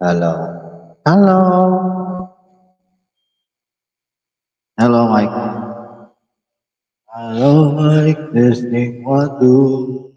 Hello. Hello. Hello, Mike. Hello, Mike. Testing 1, 2.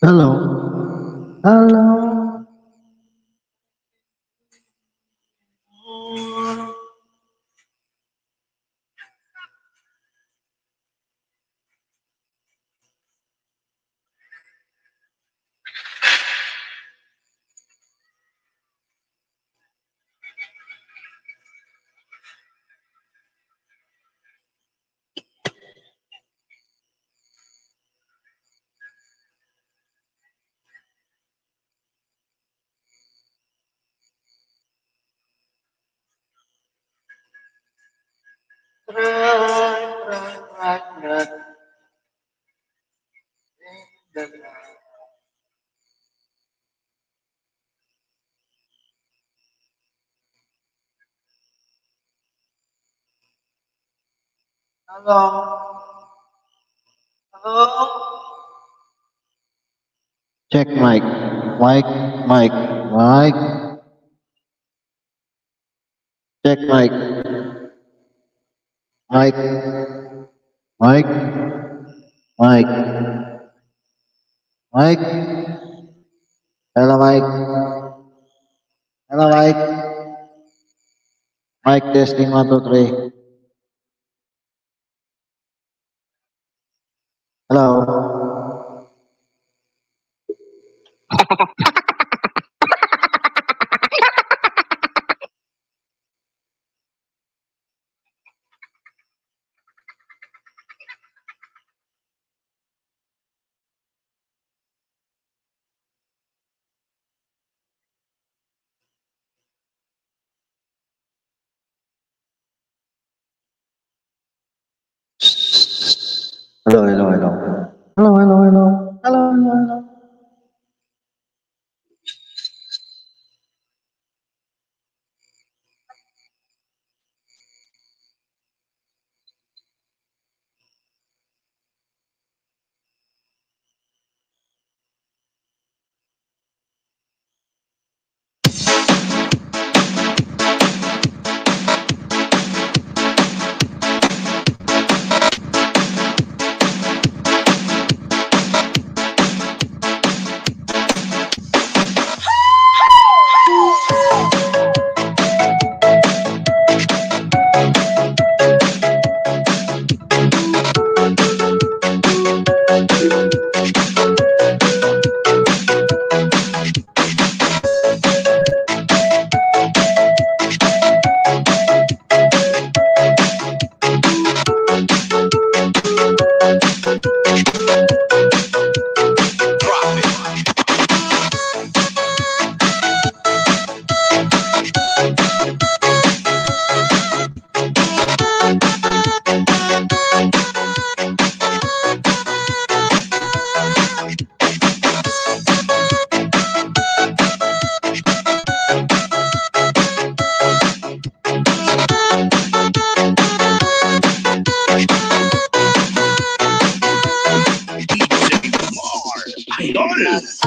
Hello. Hello. Hello. Hello. Check mic. Mic. Mic. Mic. Check mic. Mic. Mic. Mic. Mic. Hello, Mike. Hello, Mike. Mic testing 1, 2, 3. Hello. Hello, hello, hello. Hello, hello, hello. Hello, hello, hello.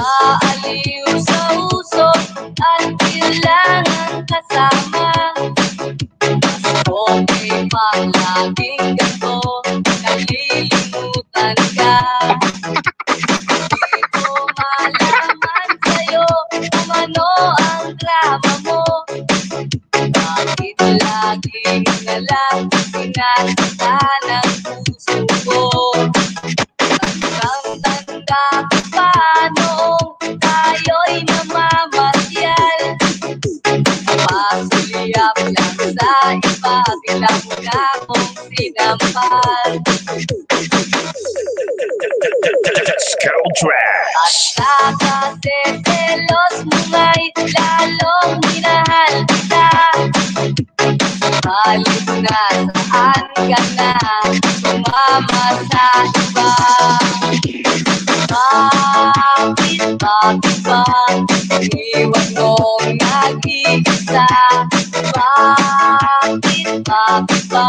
Nag-aaliw sa uso at kailangan kasama. Mas okay pang laging Di ko malaman sa'yo kung ano ang drama mo. Bakit laging nalang sinasaktan ang puso ko? Tandang-tanda ko pa noong tayo'y namamasyal. Pasuliyap lang sa iba, bilang na kong sinampal. Skull Tracks. At nakasiselos mo nga'y lalong minahal kita. Halit na saan ka na sumama sa iba. Bakit ba iwan mong nag-iisa? Bakit ba sa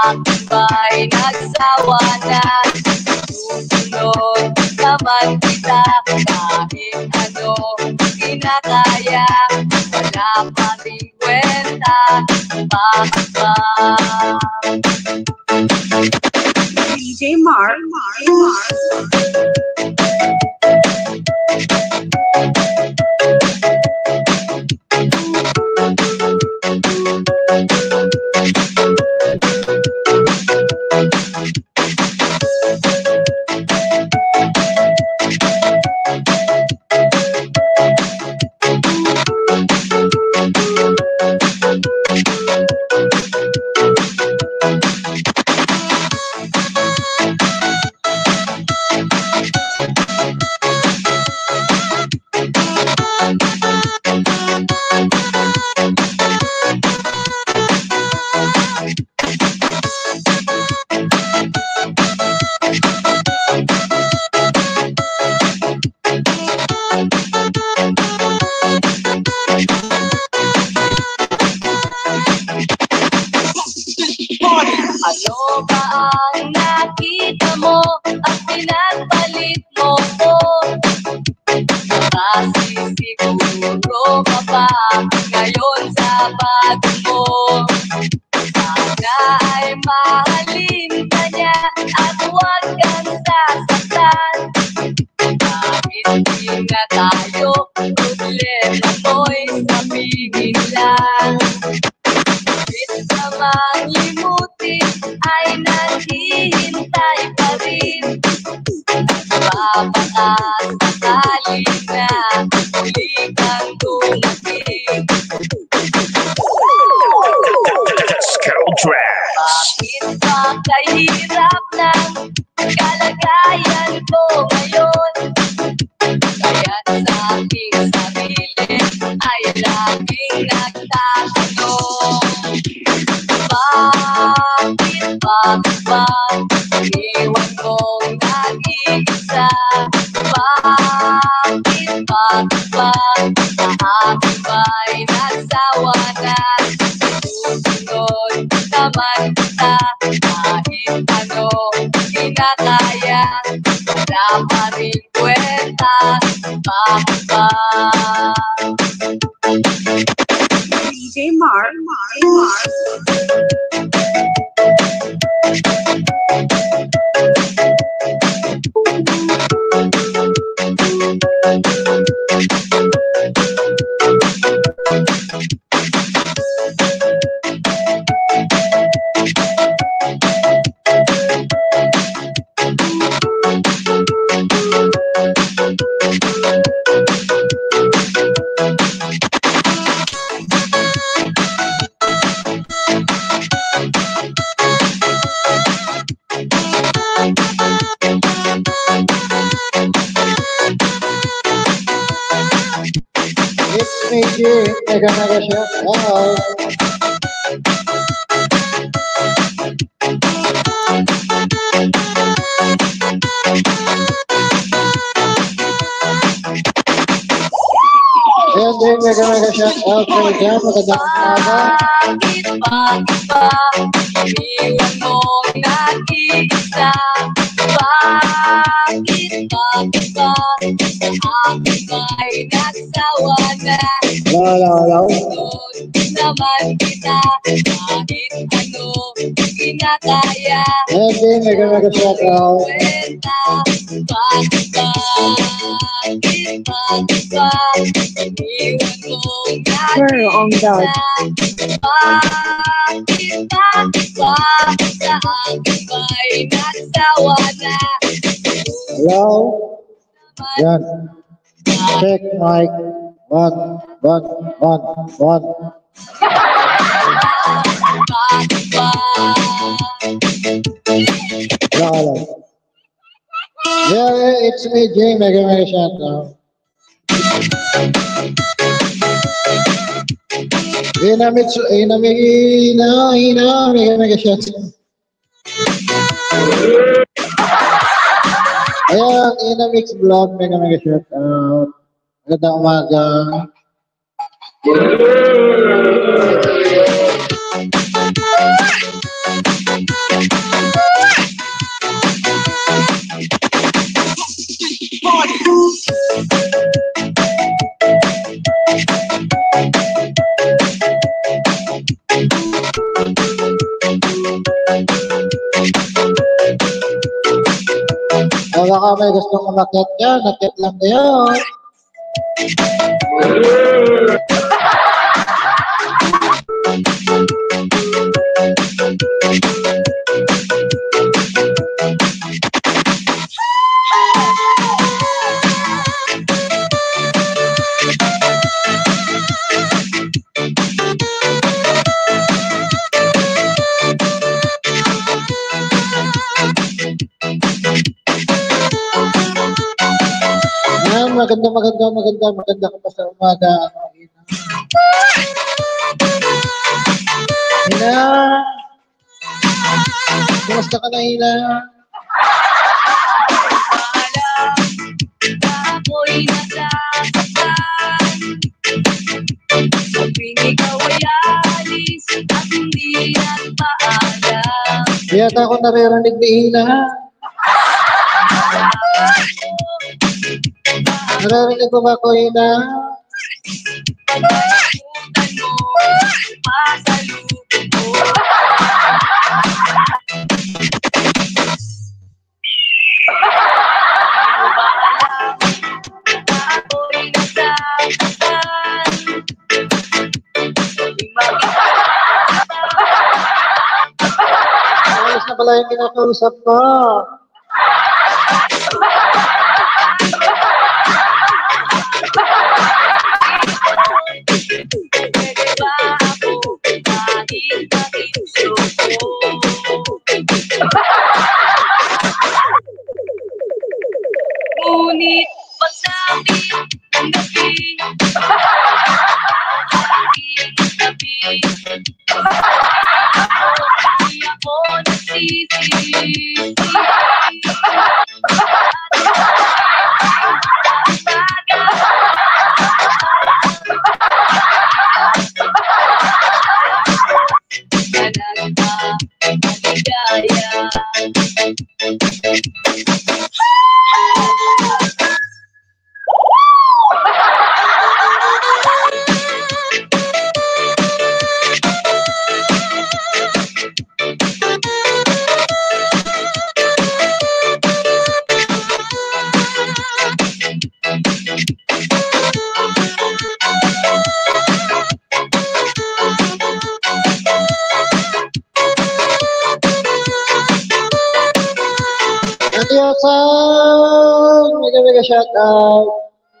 akin ba'y nagsawa na? Susunod naman kita kahit ano kinakaya. Wala pa rin kwenta, bakit ba? DJ Mark. Ano ba ang nakita mo at pinagpalit mo ko? Nakasisiguro ka ba ngayon sa bago mo? Sana ay mahalin ka niya at huwag kang sasaktan. Kahit di na tayo, problema mo'y sabihin lang. Sa mga limutin ay naghihintay pa rin. Baka sakali na uli kang dumating. Skull Tracks. Bakit ba kahirap ng kalagayan ko ngayon? Kaya't sa aking sarili ay laging nagtatanong. Bakit ba iwan kong nag-iisa? Bakit ba sa akin ba'y nagsawa na? Susunod naman kita kahit ano kinakaya. Wala pa rin kwenta, bakit ba? DJ Mark. It's me, mega shout out. Ayan din, mega shout out kayo dyan. Magandang umaga. Bakit ba iniwan mo nag-iisa? Bakit ba akin ba'y nagsawa na? Hello. Sunod naman kita kahit ano kinakaya. kaya. Again, mega mega shout out. Kwenta, bakit ba? Iniwan kong Turn on God. bakit ba? Sa akin ba'y nagsawa na? Hello? Yan. Check mic. One. Bakit ba? Hello. Yeah, it's me, Jay. Mega mega shout out. Mega mega shout out. Ayan, Inamix Vlog, mega mega shout out. Magandang umaga. Baka may gustong umakyat dyan, nakyat lang kayo. Maganda ka pa sa umaga. Hina! Kumusta ka na, Hina? Ako'y nasasaktan. Tuwing ikaw ay alis at hindi nagpaalam. Di yata ako naririnig ni Hina. Naririnig ko ba ako, Hina? Pagkakalimutan mo, pasalubong mo. Ano ba alam na ako'y nasasaktan? Tuwing makita Ayos na pala yung kinakausap ko. pwede ba ako kahit makiuso ko? Ngunit pagsabi ng gabi, aking gabi, di ako nagsisisi. Talaga maligaya. Adiyosan! Mega mega shout out.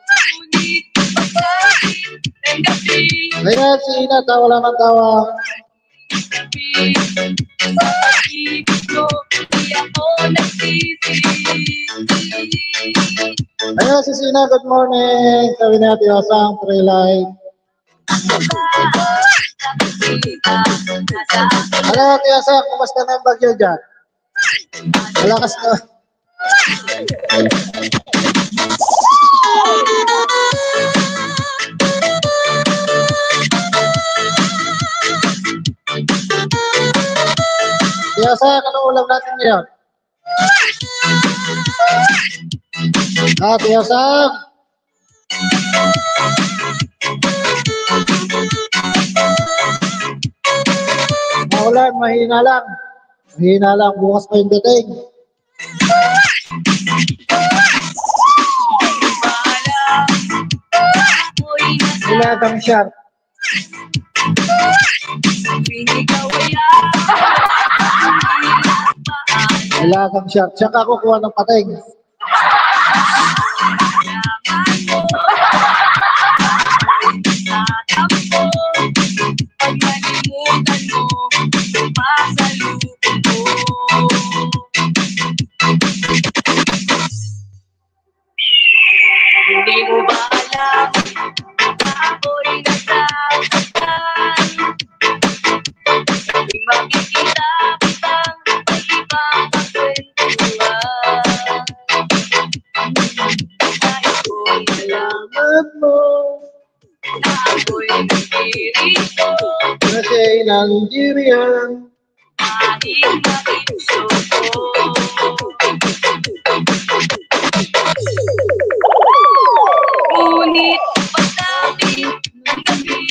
Ngunit pagsabi ng gabi, Ayan, si Hina, tawa lang ang tawa. gabi, sa pag-ibig mo, di ako nagsisisi. Ayan, si Sina, good morning. Sabi ni Ate Osang, pray live. Hello, Ate Osang, kumusta na ang bagyo dyan? Malakas na. Ate Osang, anong ulam natin ngayon? Ate Osang! Maulan, mahina lang. Hihina lang, bukas pa yung dating. Nilagang shark. Nilagang shark. Tsaka kukuha ng pating. Hindi mo ba alam na ako'y nasasaktan? Tuwing makikita kitang may ibang kakwentuhan. Nais ko'y nalaman mo na ako'y nagdirito. Kasi Nigerian. Aking makiso ko. Ngunit pagdating ng gabi,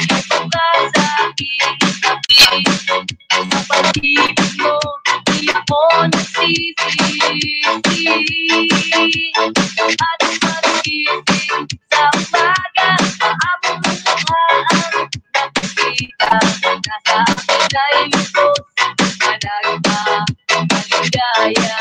ito ka sa aking tabi. Sa pag-ibig mo, di ako nagsisisi. At pag-ibig sa umaga, maamong mukhaan nakikita. Nasa akin ay lubos, maligaya.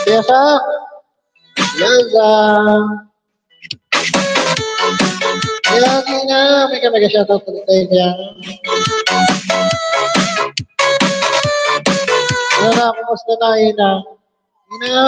Biasa. Biasa. Lagi na. Mega shoutout ulit tayo kaya. Ano na, kumusta na, Ina? Ina!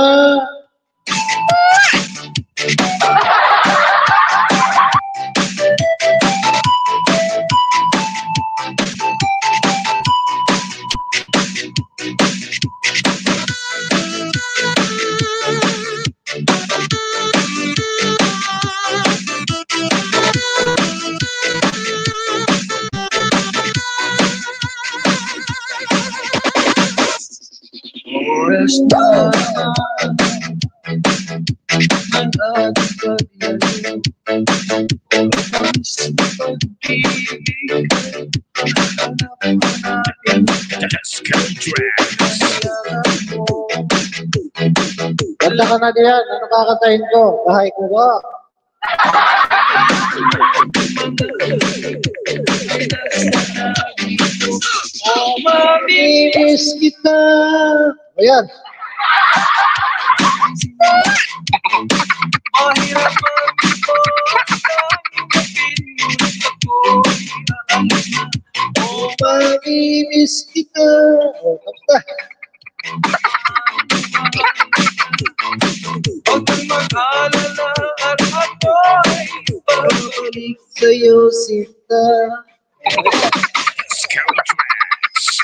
Oras na ang ating pag-ialin. Oras na pag-ibig ang hanap-hanapin. Let's go Drafts. Ganda ka na diyan. Ano kakatayin ko? Bahay ko ba? Oh, mamimiss kita. Ayan. Mahirap magpapagpapin ako. Oh, mamimiss kita. Oh, kamusta? Huwag kang mag-alala at ako ay Babalik sa'yo, Sita. Let's go Drafts.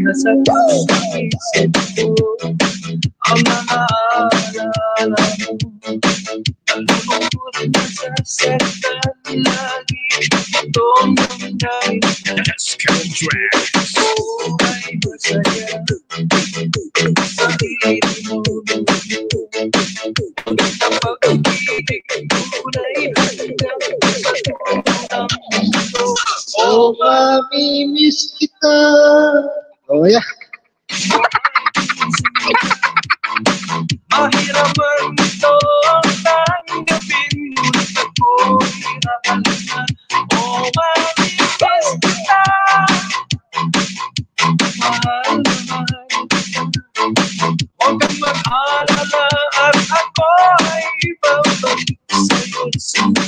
Nasa isip ko ang mga alala mo. Nalulungkot na sasaktan lagi itong nangyari. Let's go Drafts. Buhay masaya sa pilit mo. Ang pag-ibig tunay hanggang sa tunang mundo. Oh, mamimiss kita. Oh, yeah. Mahirap man ito tanggapin, ngunit ako'y aalis na. Oh, mamimiss kita. Mahal na mahal kita. Huwag kang mag-alala at ako ay babalik sa'yo sana.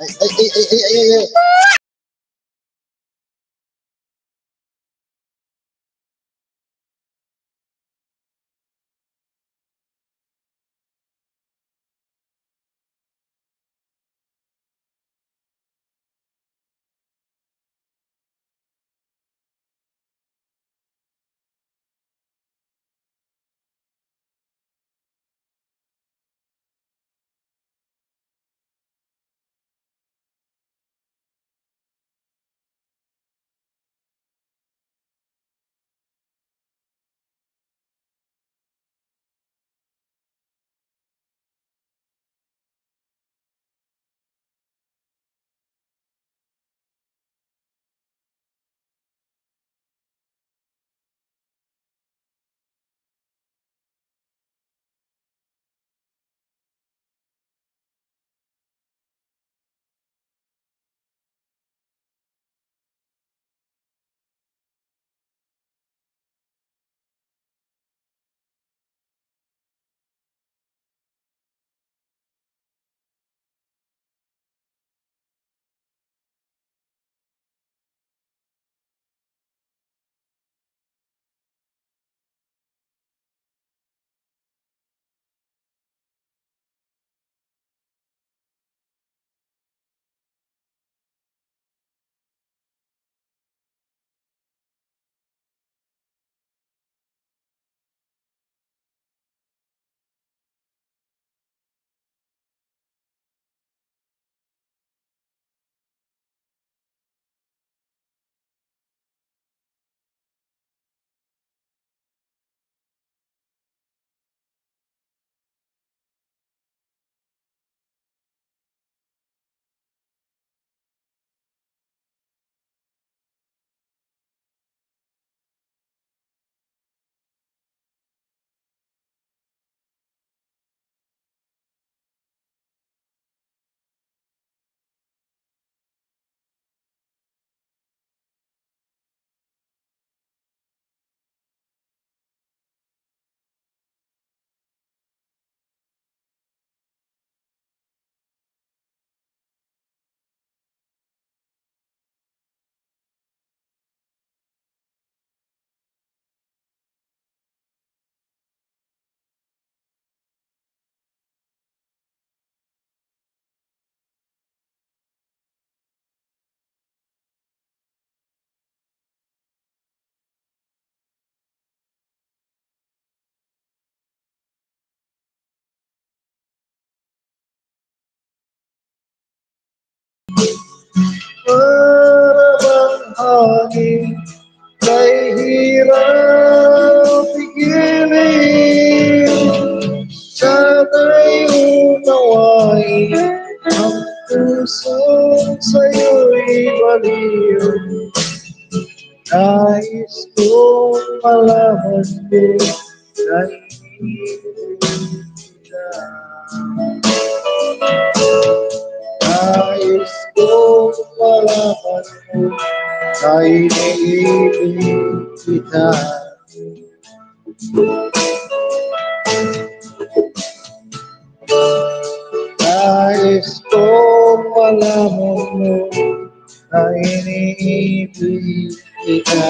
ay. aking kahirap pigilin. Sana'y unawain ang pusong sa'yo'y baliw. Nais kong malaman mo na iniibig kita. Nais kong malaman mo na iniibig kita. Nais kong malaman mo na iniibig kita.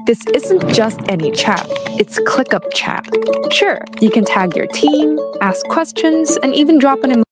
This isn't just any chat, it's ClickUp chat. Sure, you can tag your team, ask questions, and even drop an emoji.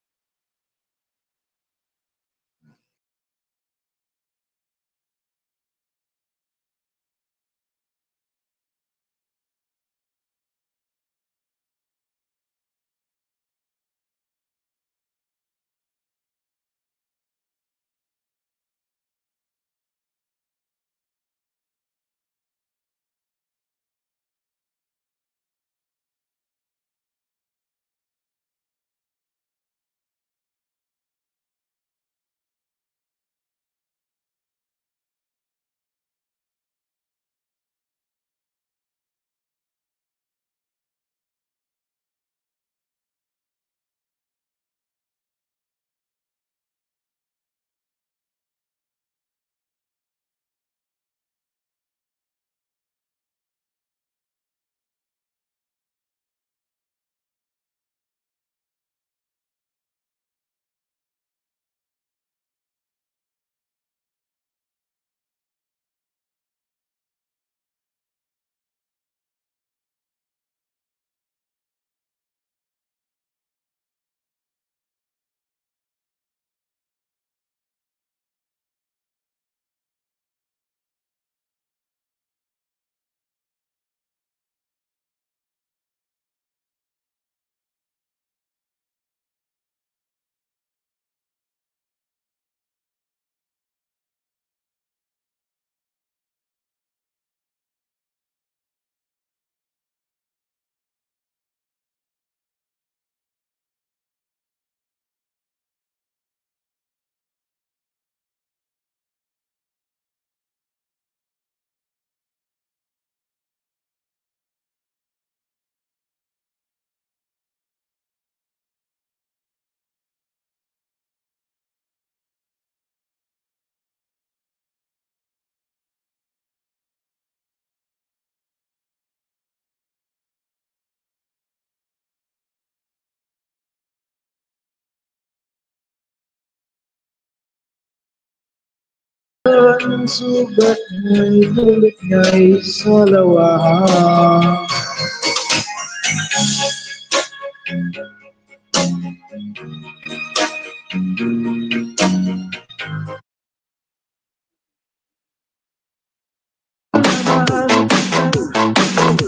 Ang sugat ng dulot nga'y sa lawahan.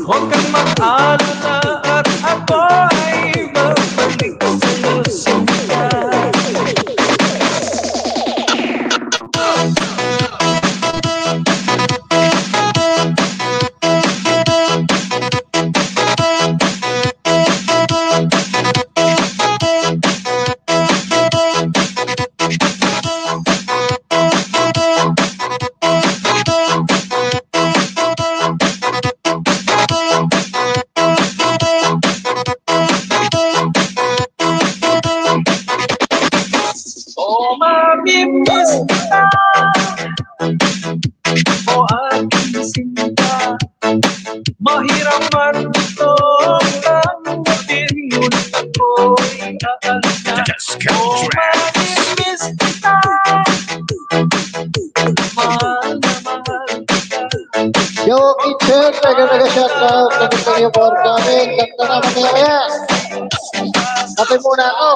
Huwag kang mag-alala at ako ay babalik sa'yo sinta. Oh, mamimiss kita, o aking sinta. Mahirap man ito ang tanggapin, ngunit ako'y aalis na. Oh, mamimiss kita, mahal na mahal kita. Yo, Kitchen, taga-shoutout. Nagandang yung board namin. Ganda naman niya yan. Kape muna ako.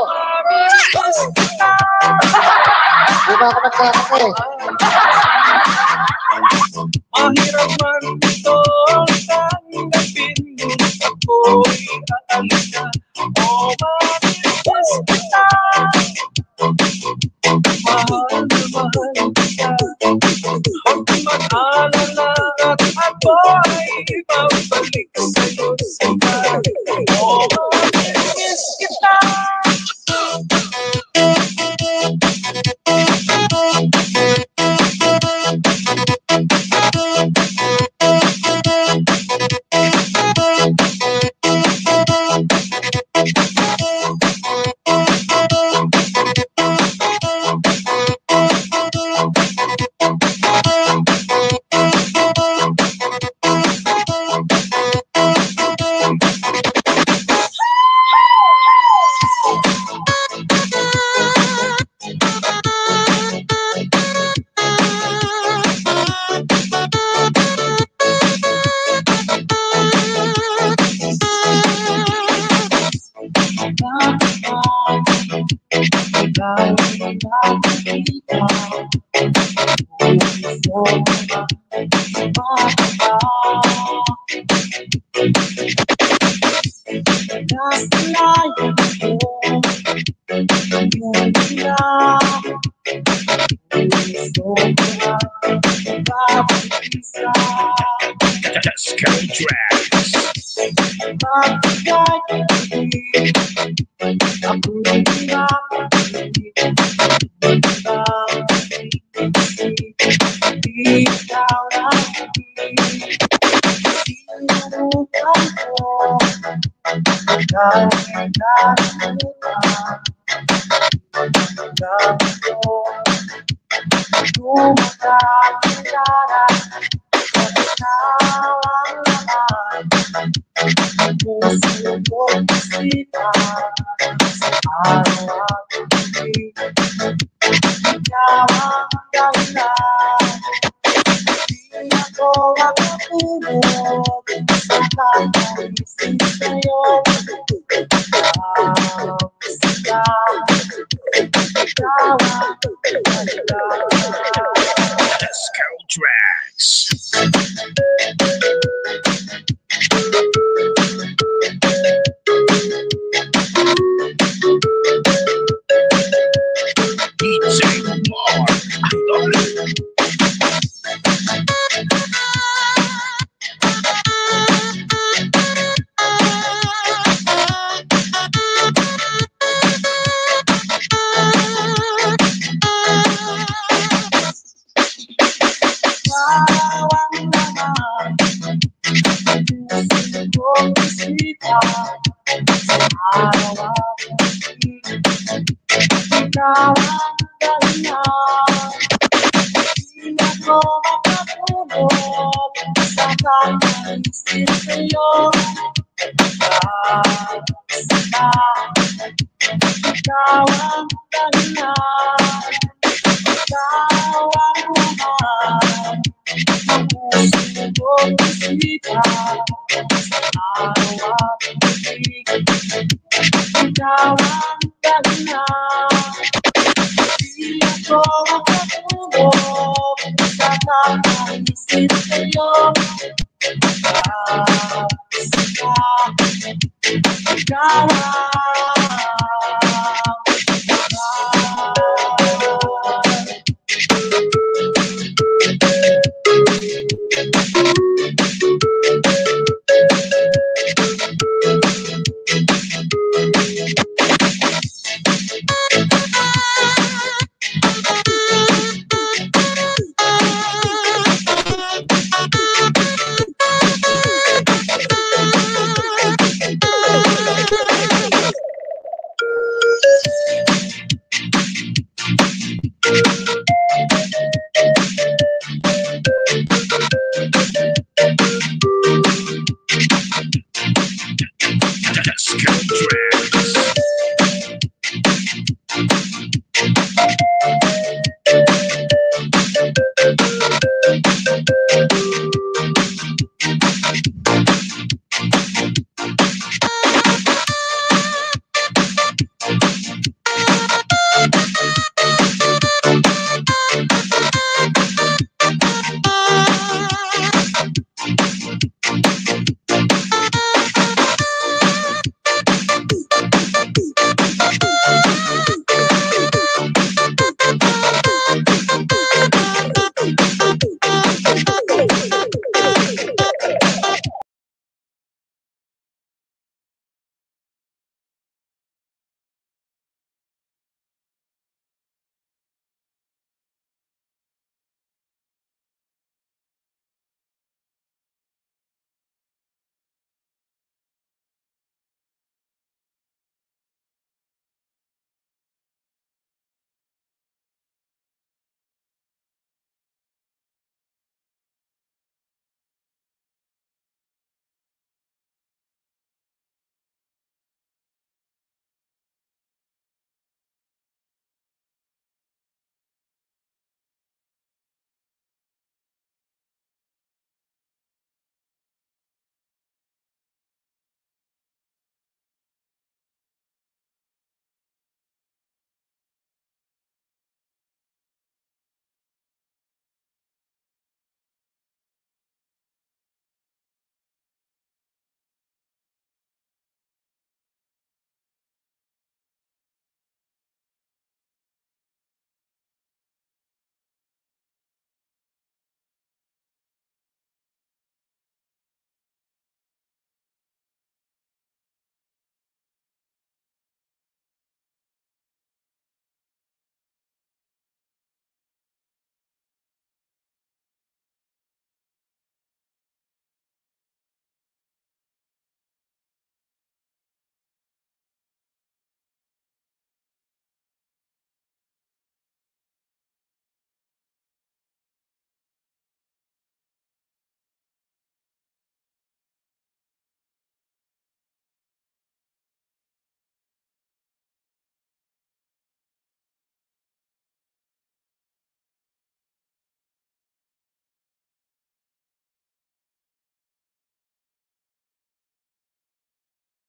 Di ba ako nagkakape? Mahirap man ito ang tanggapin, ngunit ako'y aalis na. Oh, mamimiss kita, mahal na mahal kita. Huwag kang mag-alala at ako ay babalik sa'yo sinta. Oh, mamimiss kita. Disco Tracks. Disco Tracks. DJ Mark.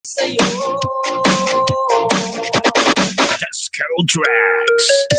Disco Tracks.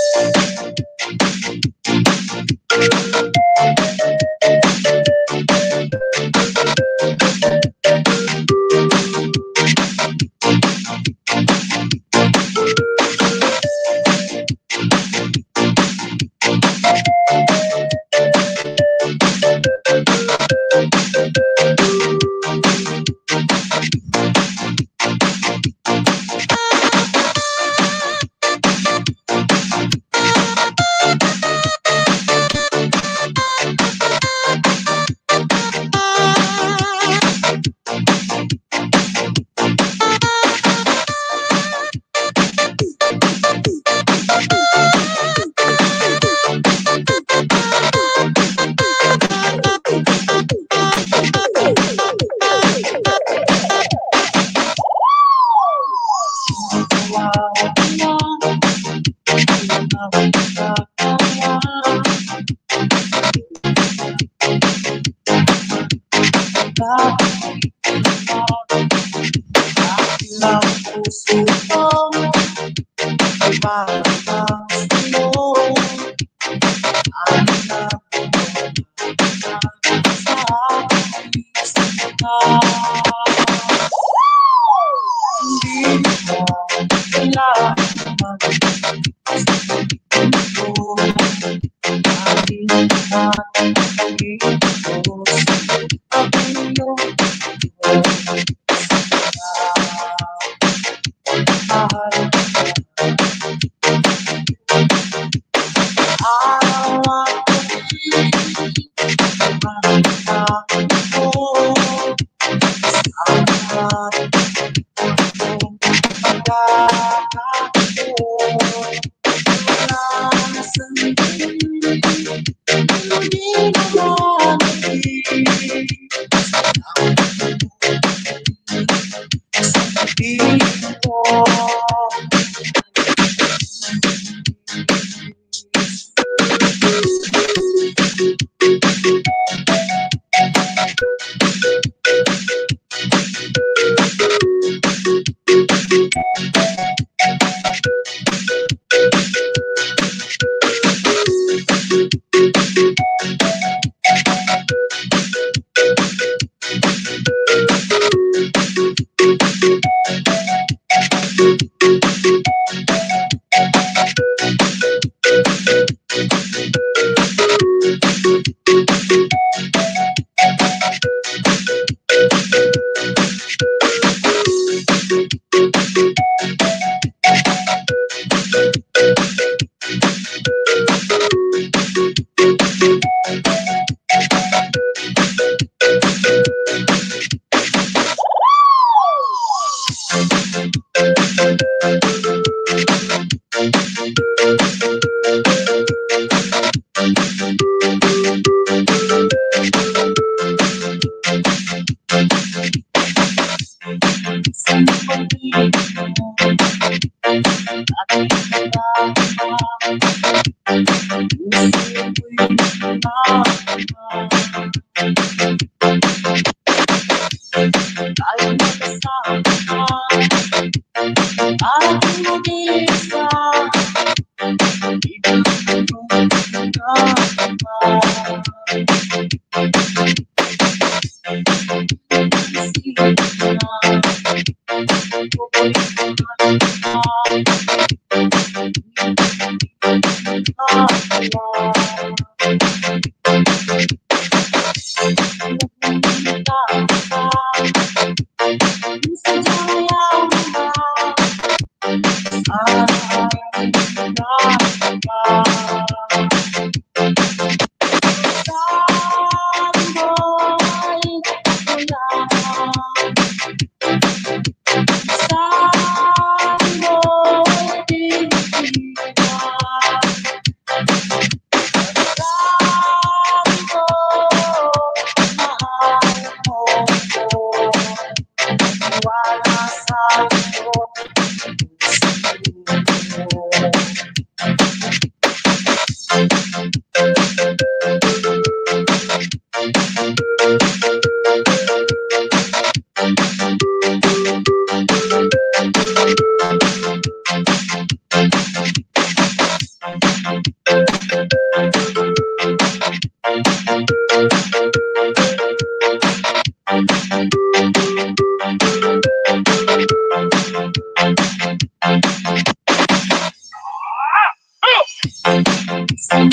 Ay,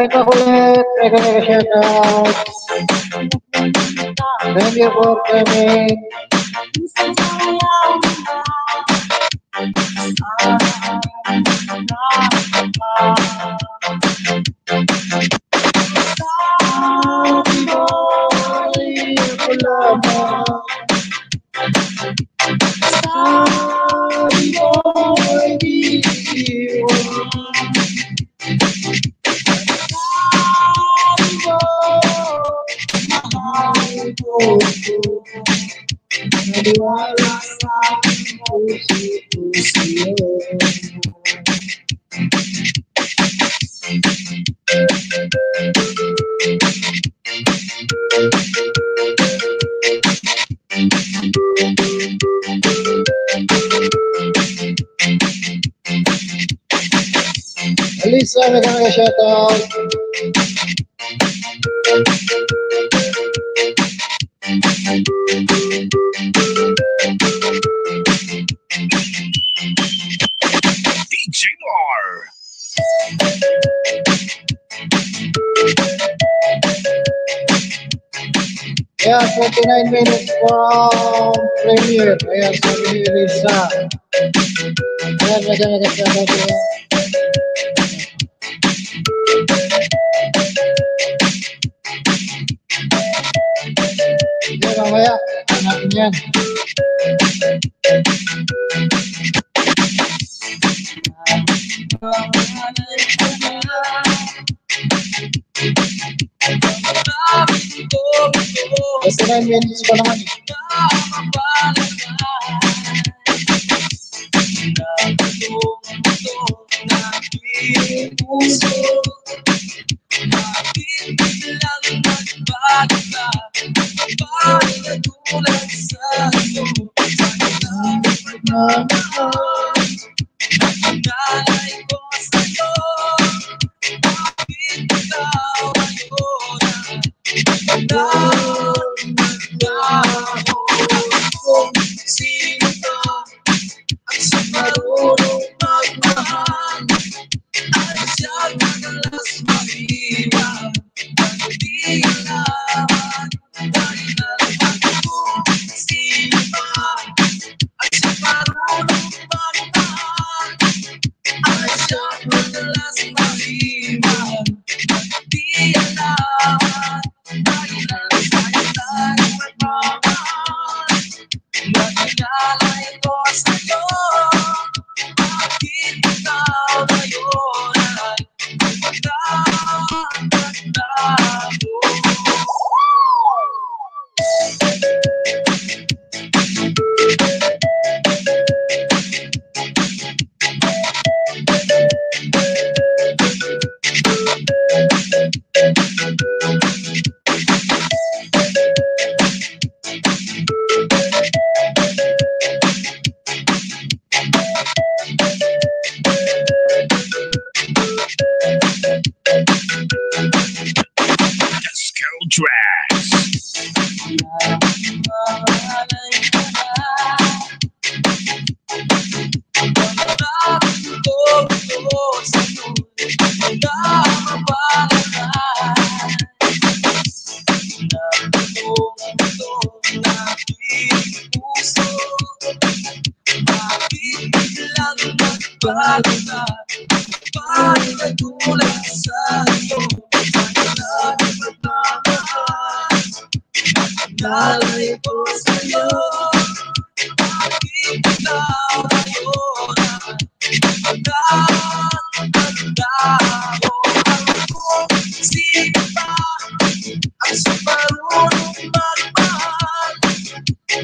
nakulit. Mega shoutout. Thank you for coming. Alisa, mega shoutout. DJ Mar. Yeah, 29 minutes from premiere. Ayan, sabi ni Elisa. Ayan, mega shoutout. Sige, mamaya. Natin yan. Basta 9 minutes pa naman eh.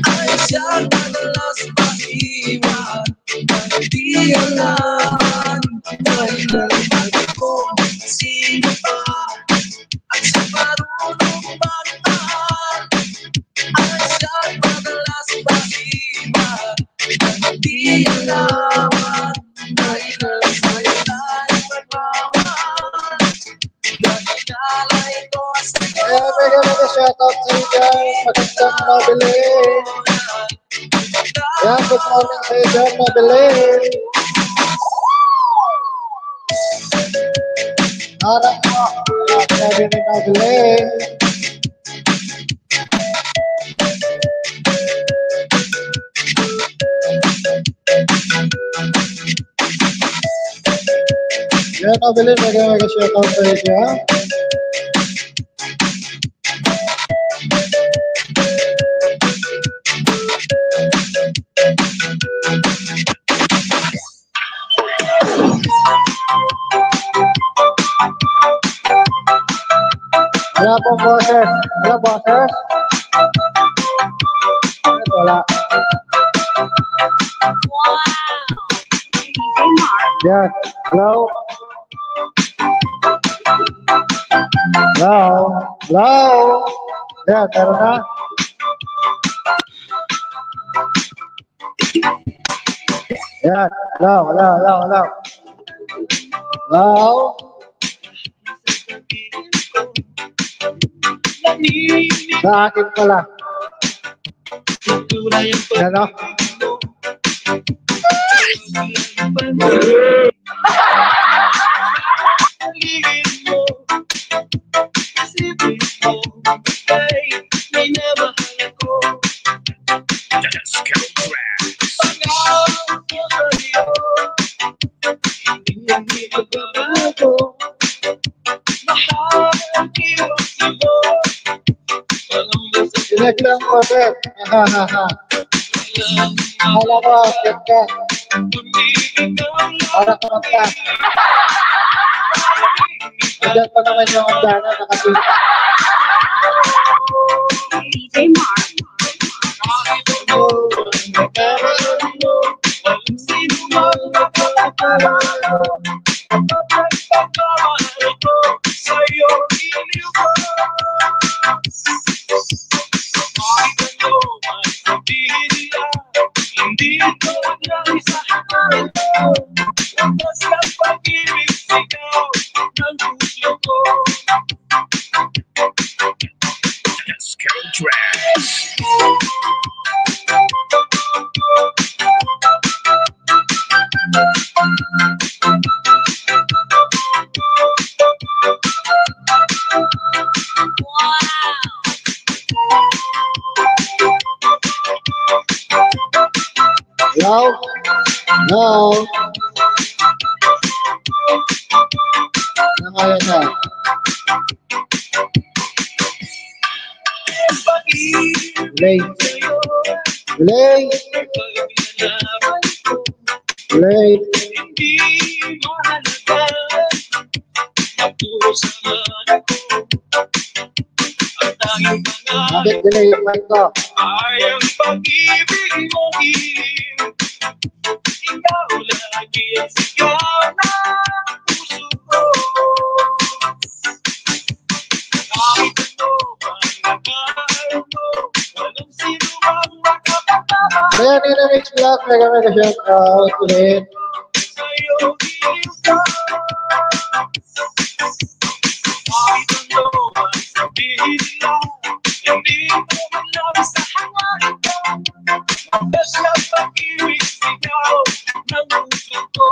Ay, siya na alam dahil nalaman ko sino pa at sa marunong magmahal at siya'y madalas pahimat. Di alam dahil sa'yo tayo nagmamahal dahil nalay ko sa'yo. Kaya mega shoutout sa iyo dyan. Magandang mabilin. Yan, good morning sa iyo dyan, mabilin. Harap mo. Sabi ni mabilin. Yan, mabilin. Mega shoutout sa iyo dyan. Wala pong boses. Wala boses? Wala. DJ Mark. Yan. Hello? Hello? Hello? Yan, meron na? Yan. Hello? Hello? Hello? Hello? Hello? Sa akin pala. Ano? Disco Tracks. Sinaglang ko, sir. Ha, ha, ha. Hala ko, sir ka. Para ka magka. Nandiyan pa naman yung undana, nakasin. DJ Mark. Disco Tracks. Hello? Hello? Nangayon na. Play. Play. Play. Bakit delay yung mic ko? Ay, ang pag-ibig mo, ikaw lagi ang sigaw ng puso ko. Kahit ano ang nagkaroon mo, walang sino mang makapagtama Kaya Dynamix Vlog, mega shoutout ulit. sa'yo iisa. Kahit ano ang sabihin nila, hindi mo man lang sa hangarin ko. Basta pag-ibig sigaw ng puso ko.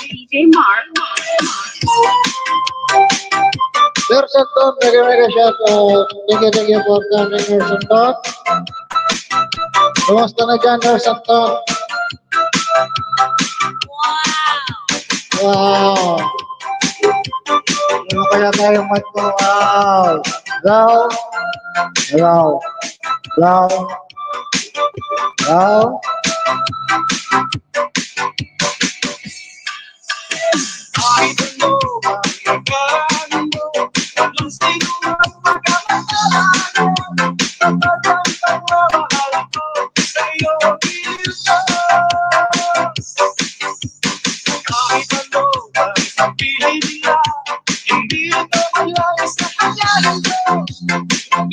DJ Mark. Sir Santon, mega shoutout. Thank you for coming, Sir Santon. Kumusta na dyan, Sir Santon? Wow! Ano kaya tayong mic ko? Wow! Hello? Hello? Hello? Hello? Kahit ano ang nagkaroon mo, walang sino mang makapagtama kapag ang pagmamahal ko sa'yo iisa.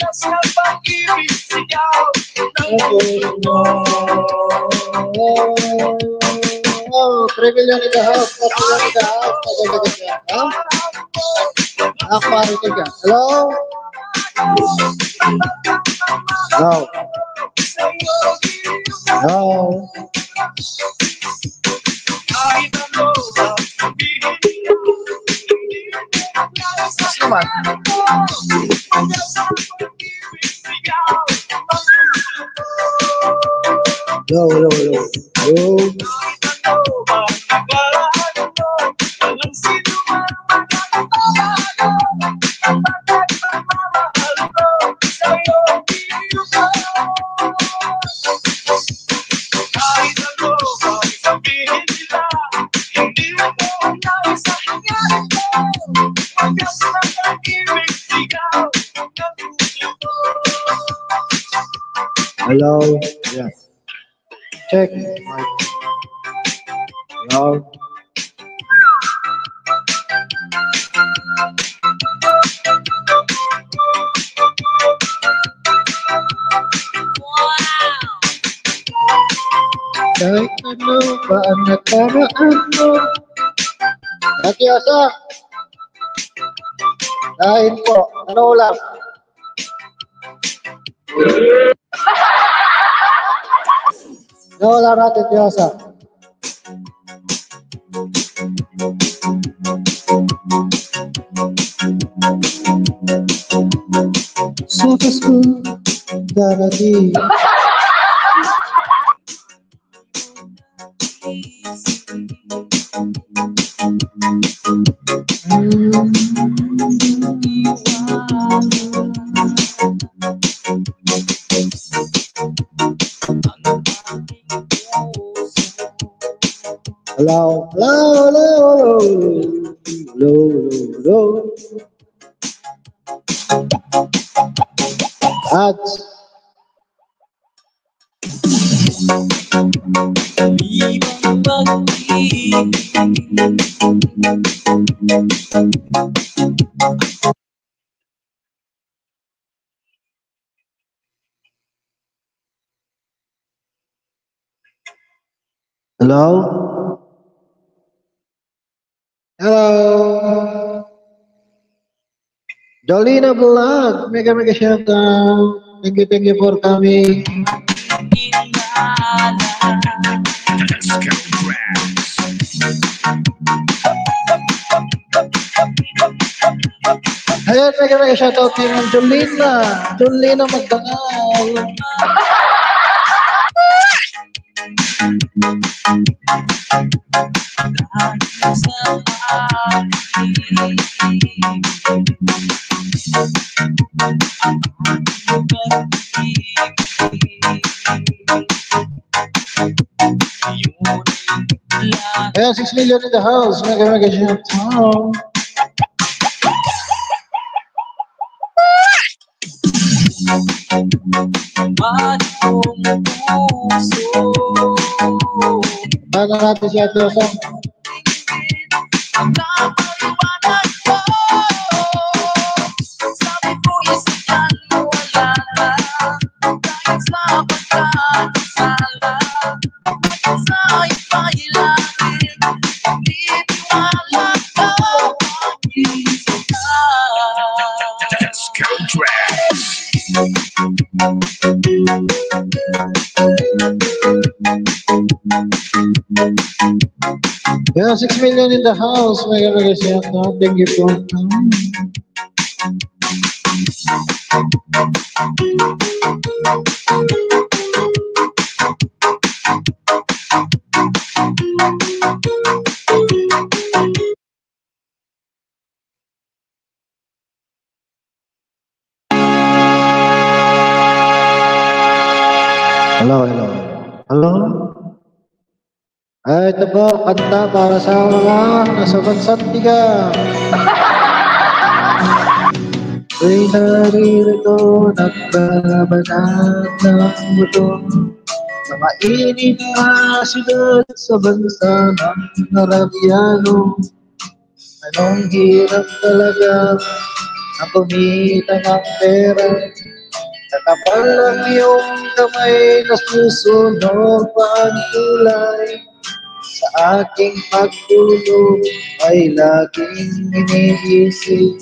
Wagas na pag-ibig, sigaw ng puso mo. 3 million in the house, 4 million in the house. Nagagagat yan, ha? Nakaparinig ka. Hello? Hello? Hello? Kahit ano ba sabihin niyo, hindi mo nasa Naman. wagas na pag-ibig, sigaw ng puso mo. Hello, hello, hello. Hello? Ano ba nabalaan mo? Walang sino man magkakatawagan. Ang bagay pagmamahal ko sa'yo, Pilipinas. Kahit ano ba sabihin nila, hindi mo nais sa hangarin ko. Wagas na pag-ibig, sigaw ng puso mo. Hello? Yeah. Check. Hello? Kahit ano ba ang nakaraan mo? Ate Asa? Kain po. Ano ulam? Ano ulam natin, Ate Asa? Sa Pasko, darating. Hello, hello, hello, hello, hello, hello. Ads. Ibang pag-ibig. Hello? Hello? Jolina Vlog, mega shoutout. Thank you for coming. Disco Tracks. Ayan, mega shoutout kay Ma'am Jolina. Jolina Magdangal. Ayan, 6 million in the house. Mega shoutout. Ano natin si Ate Osa? Disco Tracks. Yeah, 6 million in the house. Mega shoutout. Thank you for coming. Hello, hello. Hello? Ay, ito po, kanta para sa mga nasa bansang tiga. Ay, naririto, nagbabanat ng buto. Na mainit na sila sa bansa ng Arabiano. Anong hirap talaga na kumita ng pera. Sa kapal ng iyong kamay na susunog pa ang kulay. Sa aking pagtulog ay laging iniisip.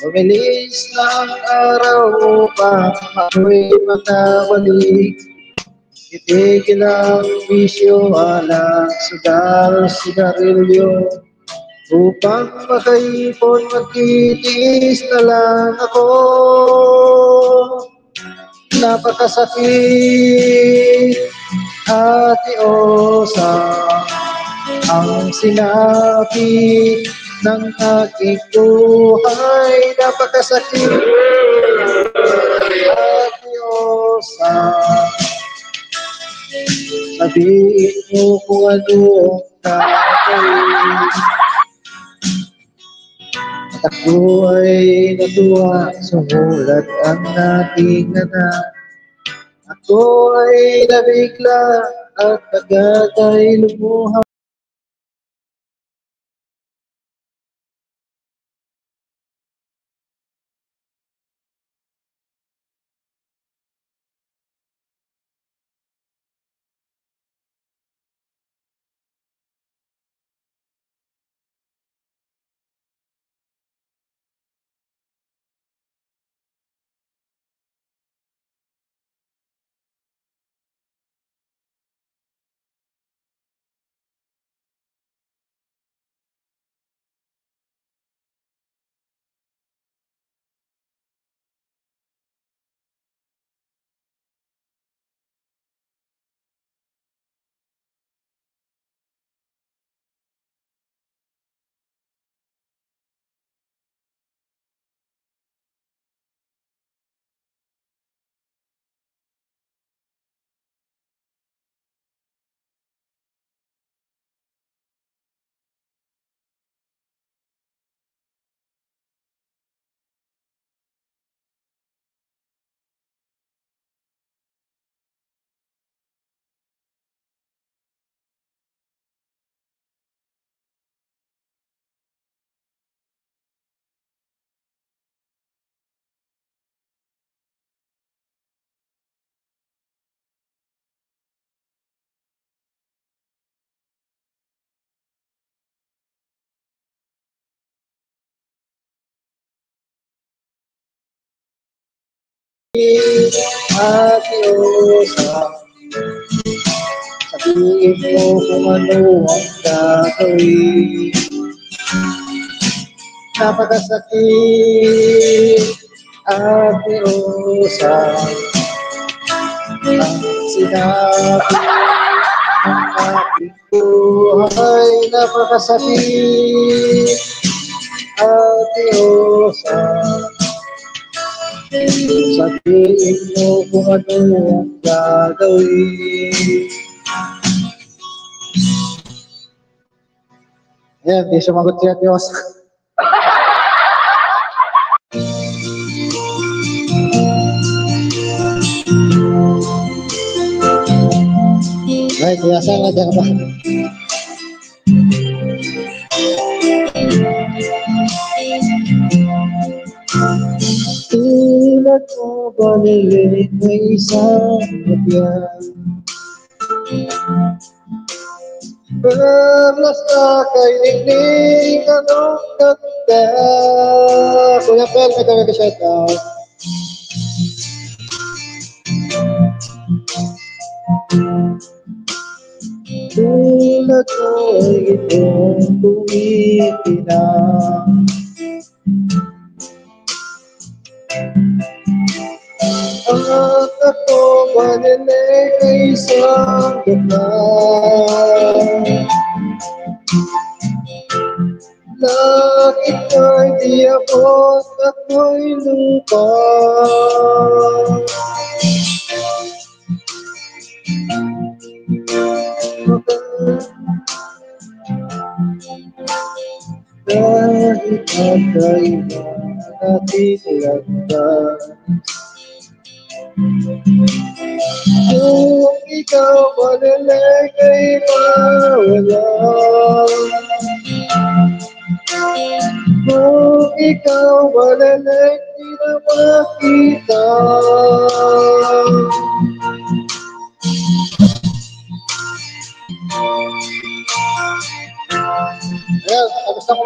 Bumilis ng araw upang ako'y makabalik. Itigil ang bisyo, alak, sigar, sigarilyo. Upang makaipon, magtitiis na lang ako. Napakasakit, Ate Osa, ang sinabi ng aking buhay. Napakasakit, Ate Osa, sabihin mo kung ano ang gagawin. At ako ay natuwa, sumulat ang ating anak. Ako ay nabigla at agad ay lumuha. Ate Osa, sabihin mo kung ano ang gagawin. Napakasakit, Ate Osa, ang sinabi ng aking buhay. Napakasakit, Ate Osa, sabihin mo kung ano ang gagawin. Ayan, di sumagot siya, Diyos. Ay, kaya saan ka ba? Tulad mo ba nilig na isang kapyan? Perlas na kay ningning anong ganda. Kuya Pel, may kami ka-shout out. Tulad mo ay itong tumitinang. Ang ako manilig na isang ganda. Langit ay di abot at ako'y lupa. Kahit magkaiba natin landas. Kung ikaw manilig ay mawala. Kung ikaw manilig di na makita.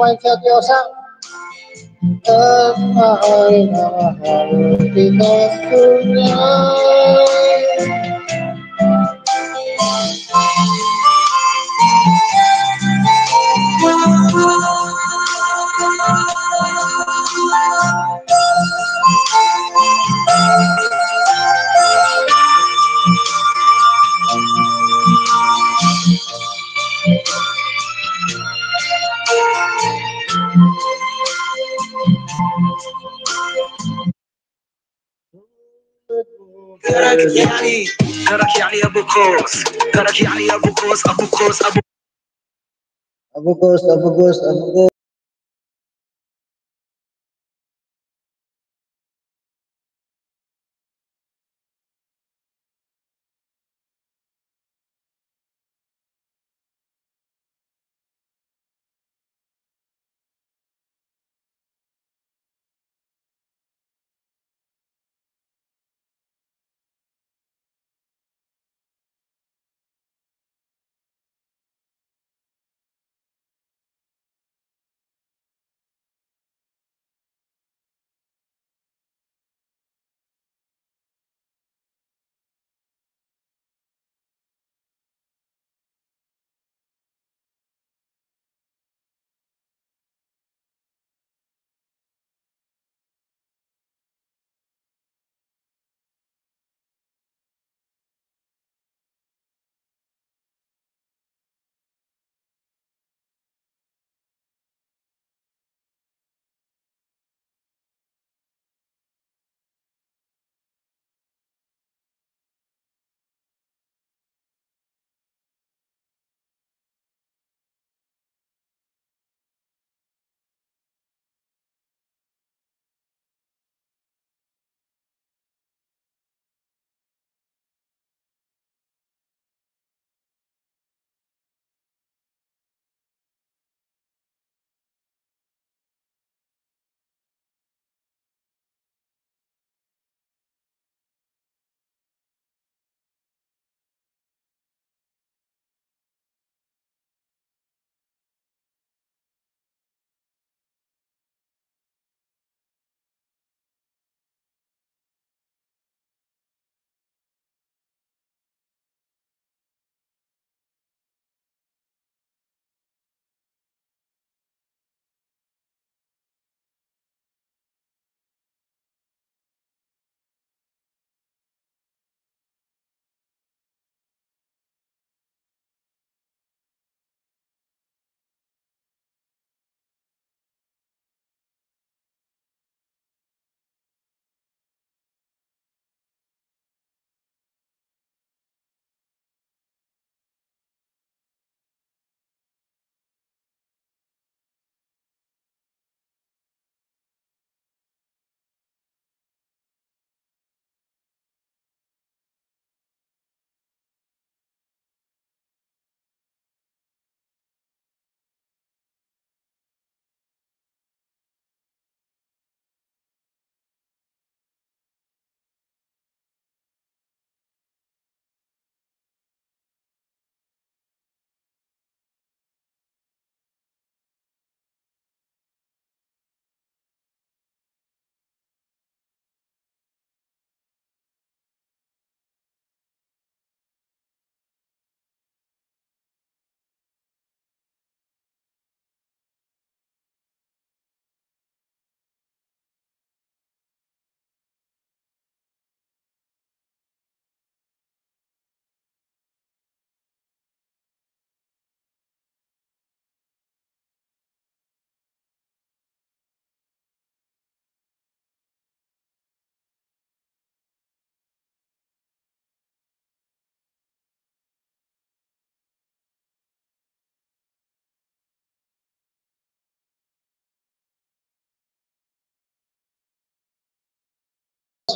mindset Yosang. At mahal na mahal kita tunay. ترك يعني ابو قوس، ترك يعني ابو قوس ابو قوس ابو Abu Gus, Abu Gus, Abu Gus.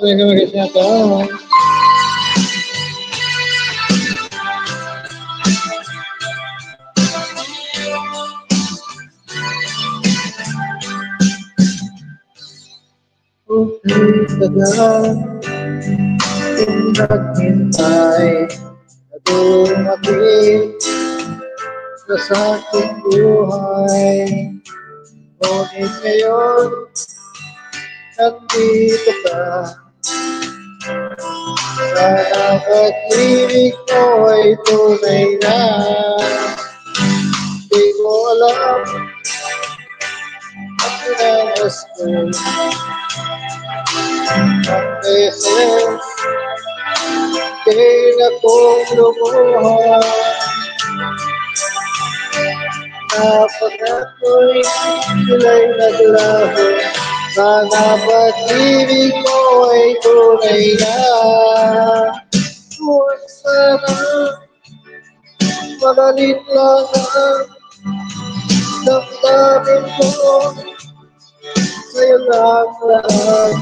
Mega Shatão. Tagal kung naghintay na dumating ka sa aking buhay. Ngunit ngayon, nandito ka. Sana pag-ibig mo ay tunay na. Di ko alam ang pinagas ko. Ang beses, di na kong lumuha. Napagkato'y sila'y naglaho. Sana pag-ibig mo ay tunay na. Huwag sana magalit lang ang damdamin ko. Sa'yo lang lahat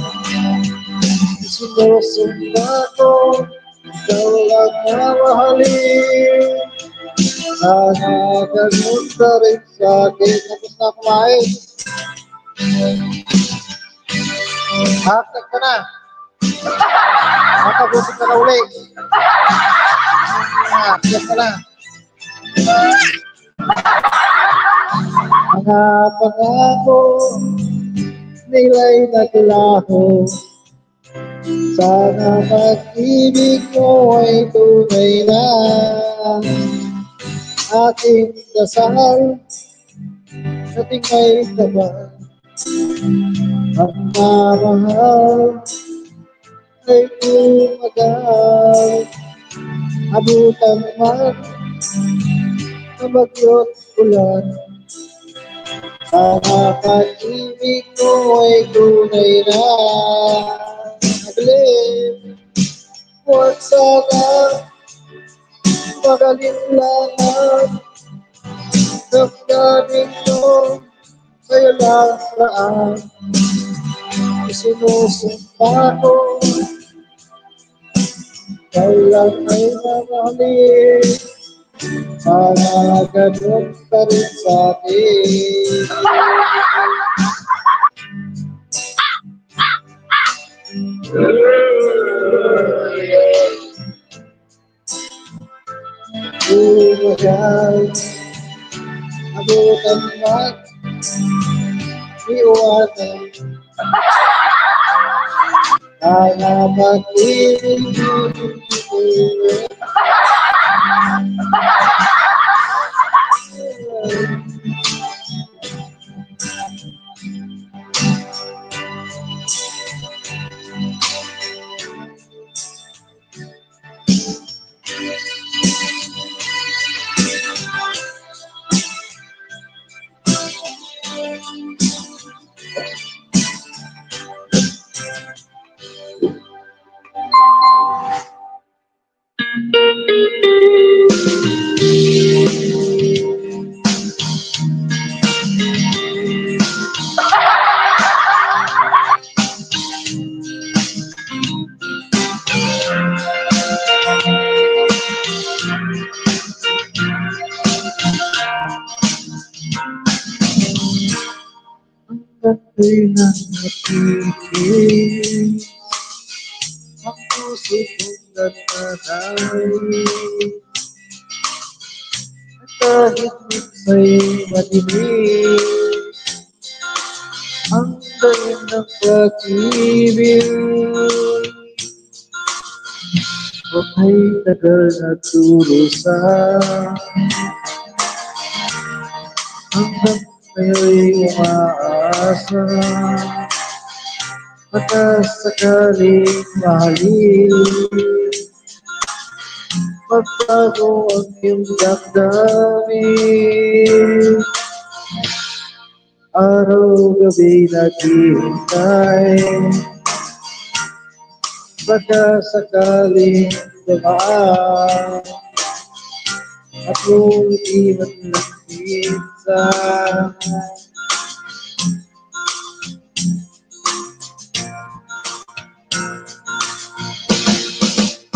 sinusumpa ko. Ikaw lang na mahalin. Sana ganun ka rin sa'kin. Tapos na kumain. Hakag ka na. Matabusin ka na uli. Hakag ka na. Mga pangako nila'y naglaho. Sana pag-ibig mo ay tunay na. Ating dasal sa tingay kaban. Ang mamahal ay tumagal. Abutan man na bagyo't ulan. Sana pag-ibig mo ay tunay na. Naglim, huwag sana magaling lang ang damdamin mo. Sa'yo lang raan isinusumpa ko. Ikaw lang ay mamahalin. Sana ganun ka rin sa'kin. Tumagal, abutan man, iwanan. Sana pag-ibig mo. Ako'y nangapigil, ang puso kong nananay. At kahit minsa'y madilim, ang dayon ng pag-ibig. Baka'y tagal na turusa, hanggang ngayo'y umaasa. Pagkasakaling mahalin, magbago ang iyong damdamin. Araw-gabi naghihintay, pagkasakaling dumaan. At kung di man lang minsan,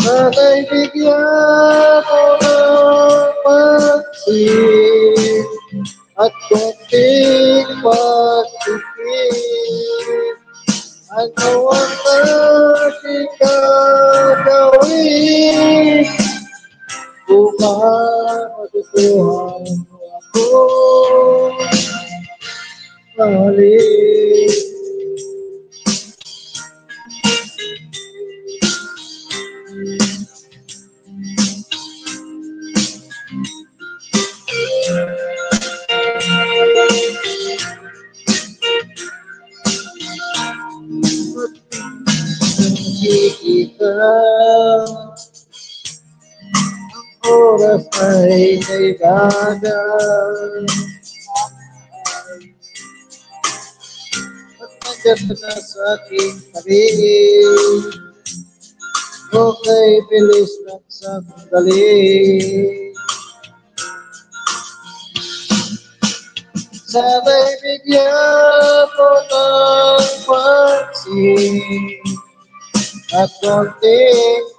sana'y bigyan mo ng pansin at konting pagtipid. Ano ang ating gagawin kung matutuhan mo ako? balik. Kita oras ay kaibagan at nandiyan na sa aking paligid. Okay, bilis ng sandali. Sana'y bigyan mo ng pansin at konting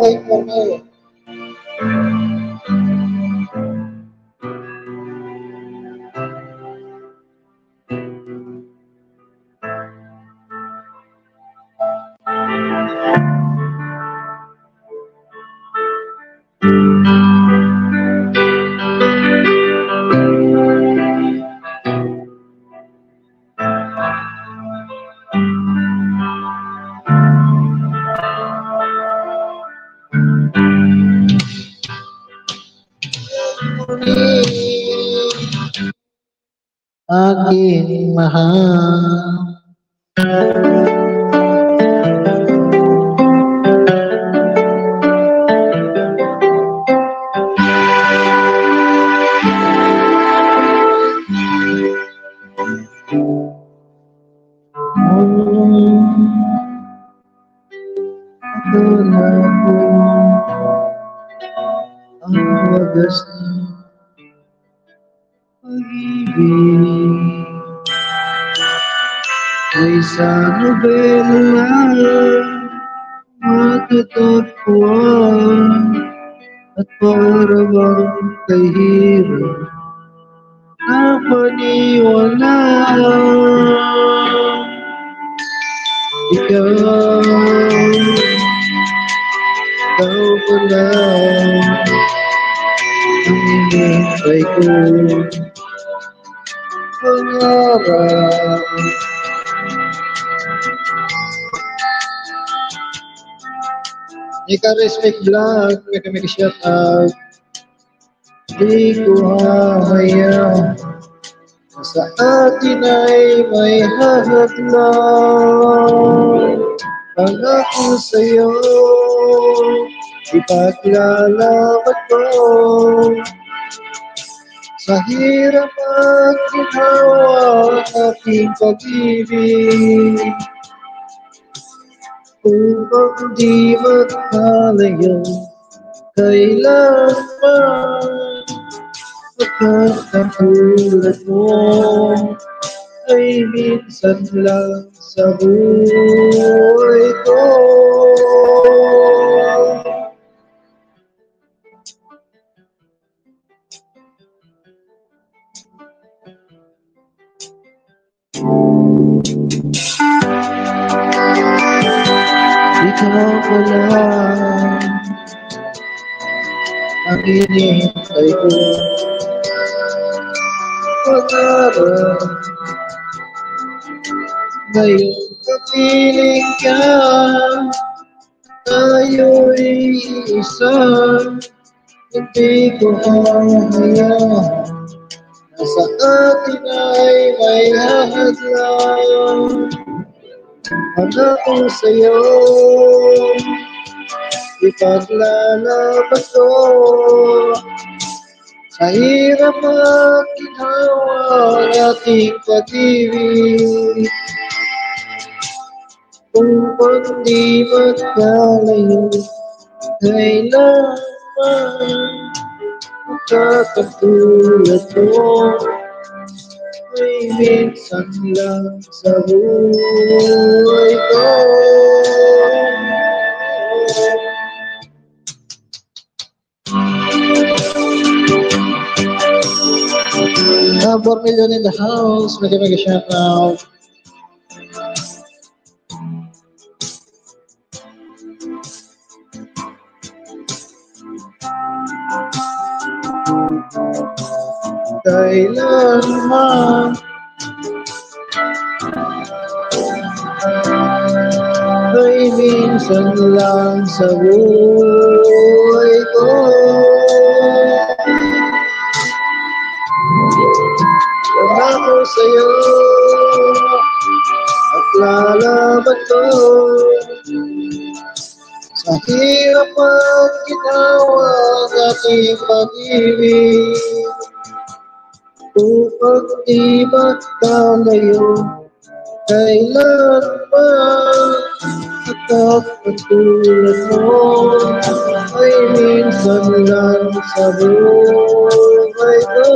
wait for me. Aking mahal, akala ko ang wagas ng pag-ibig ay sa nobela matatagpuan at para bang kay hirap na paniwala. Ikaw pala ang hinihintay ko pangarap. Ika Respect Vlog, may shout out. Di ko hahayaan na sa atin ay may hahadlang. Pangako sa'yo, ipaglalaban ko sa hirap at ginawa ang aking pag-ibig. Upang di magkalayo kailanman, pagkakatulad mo ay minsan lang sa buhay ko. Ikaw pala ang hinihintay ko. Pangarap, ngayong kapiling ka, tayo'y isa. Hindi ko hahayaan na sa atin ay may hadlang. Pangako sa'yo, ipaglalabas ko sa hirap at ginhawa ng ating pag-ibig. Upang di magkalayo, kailangan magkakatulad mo. May minsan lang sa buhay ko. 4 million in the house. Mega shout out. Kailanman ay minsan lang sa buhay ko. Pangako sa'yo at lalaban ko sa hirap at ginawa ng ating pag-ibig. Upang di magkalayo, kailanman magkakatulad mo. Ay minsan lang sa buhay ko.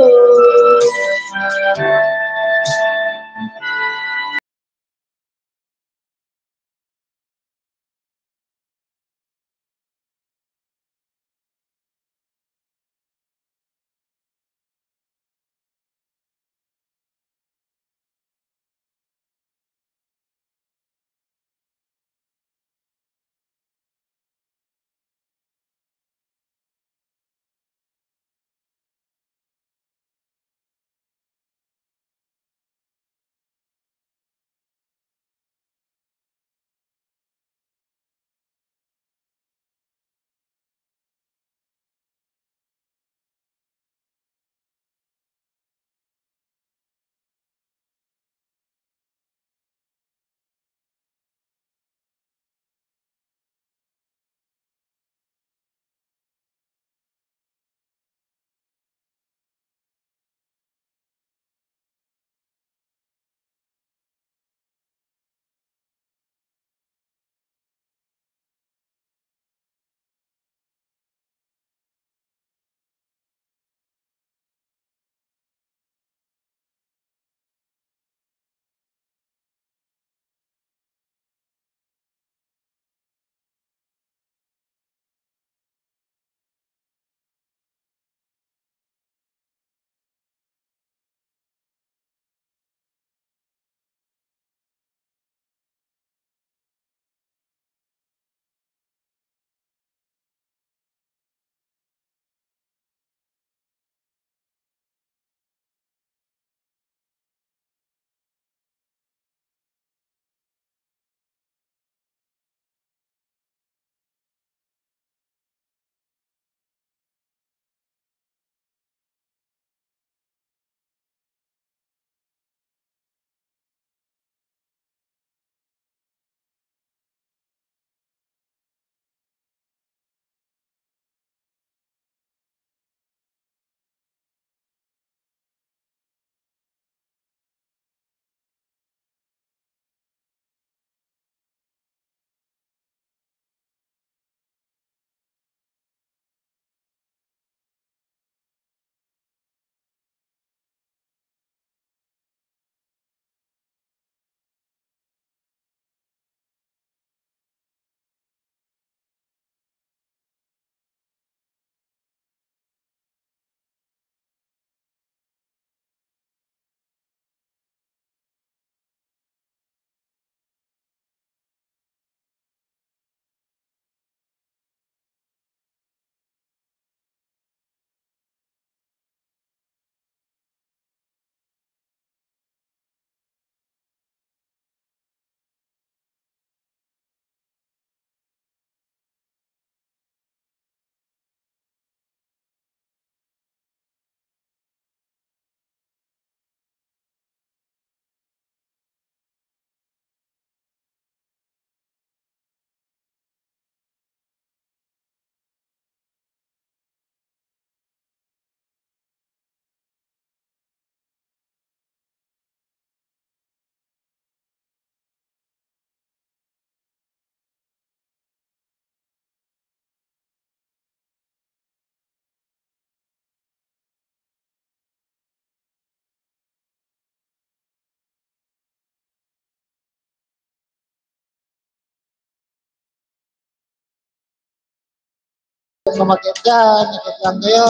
Sumakit dyan, ikit lang kayo.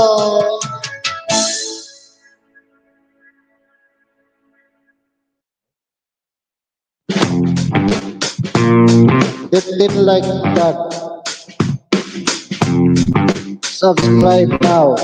Hit like that. Subscribe now.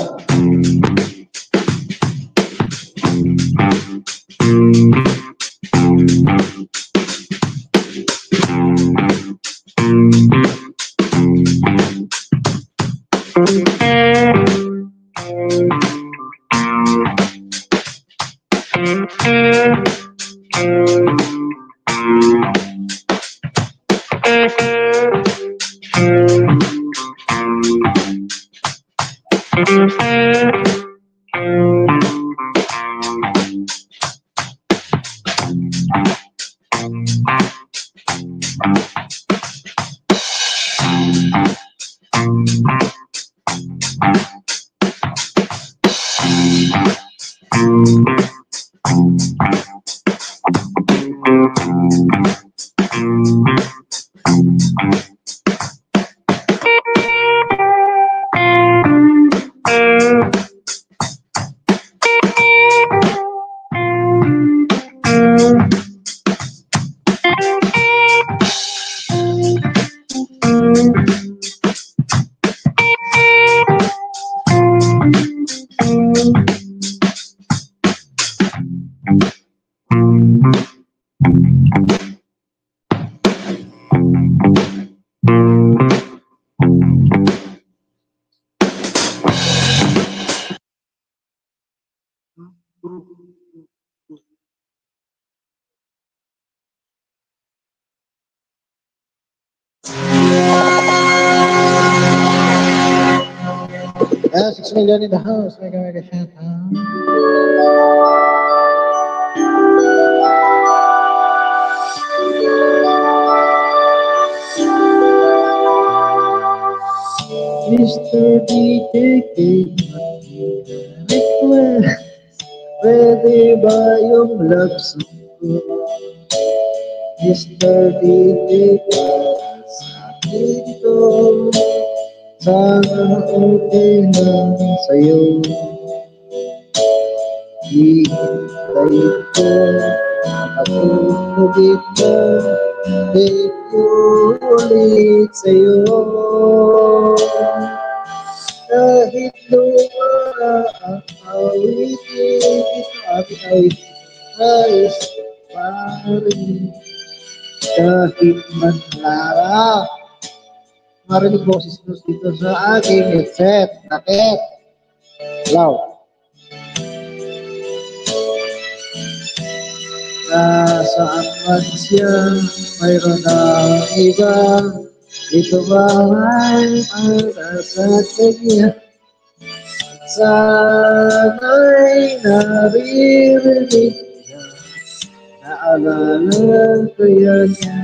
Yeah, 6 million in the house. Mega shout out. Mr. DJ request, ready ba yung love song ko? Mr. DJ sa akin to, sana okay lang sa'yo. Hihintay ko, pag-ibig mo, bake ko ulit sa'yo. Kahit luma ang awitin, awit ayos pa rin. Kahit manlara, marinig boses mo dito sa aking headset. Bakit? Hello? Nasaan man siya, mayroon ng iba. Ito ba ay para sa kanya? Sana'y naririnig niya, naalala kaya niya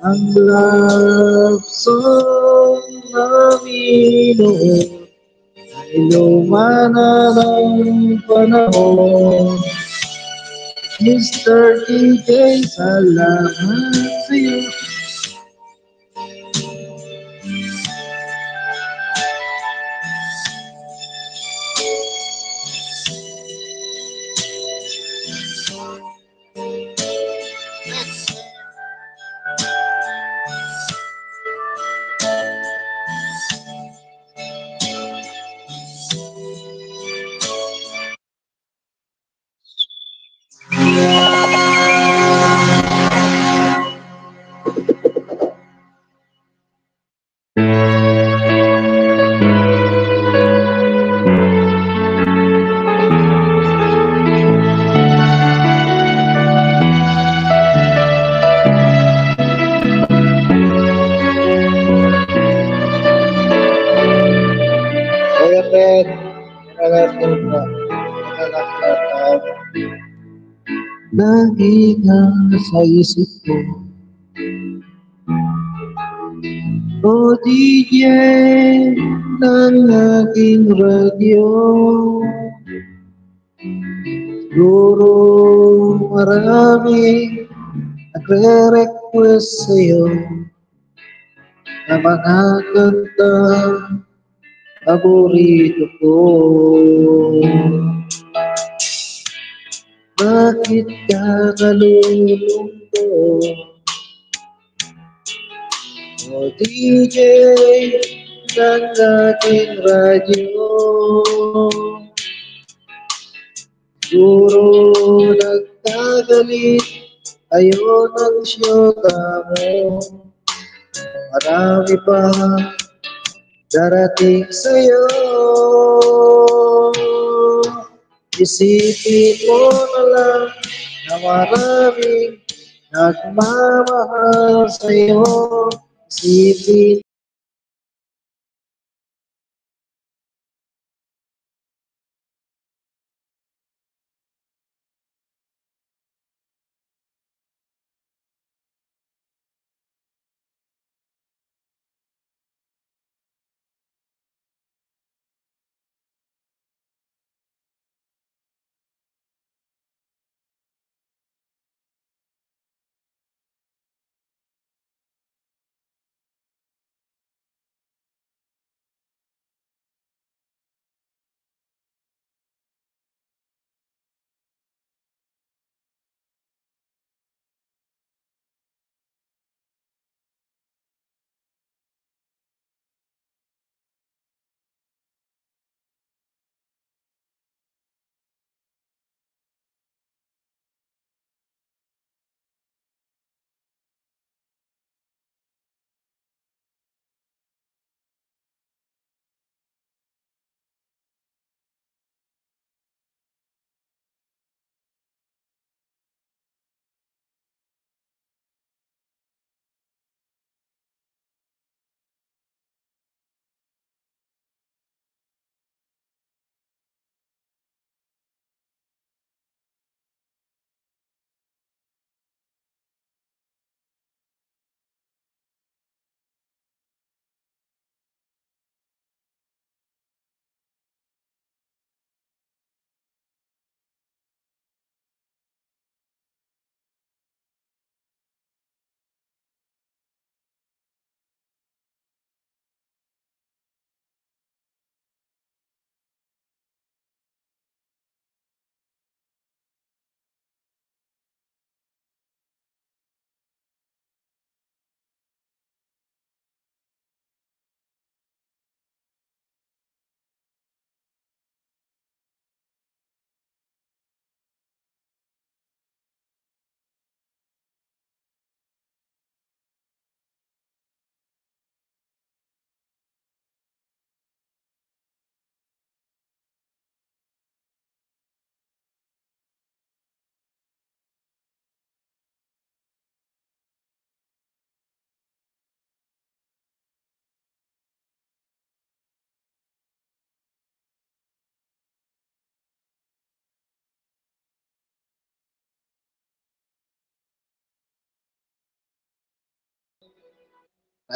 ang love song namin noon. Ay luma na ng panahon. Mr. DJ, salamat sa'yo. Lagi nga sa isip ko, o DJ ng aking radyo. Siguro marami nagre-request sa'yo, na mga kanta paborito ko. Bakit ka nalulungkot? O DJ ng aking radyo, siguro nagkagalit ayaw ng syota mo. Marami pa darating sa'yo. Isipin mo na lang na maraming nagmamahal sa'yo. Isipin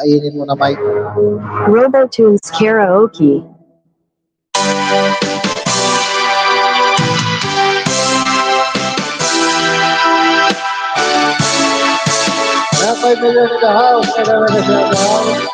kainin mo na, Mike. RoboTunes Karaoke. Na 5 million in the house. Mega mega shout out.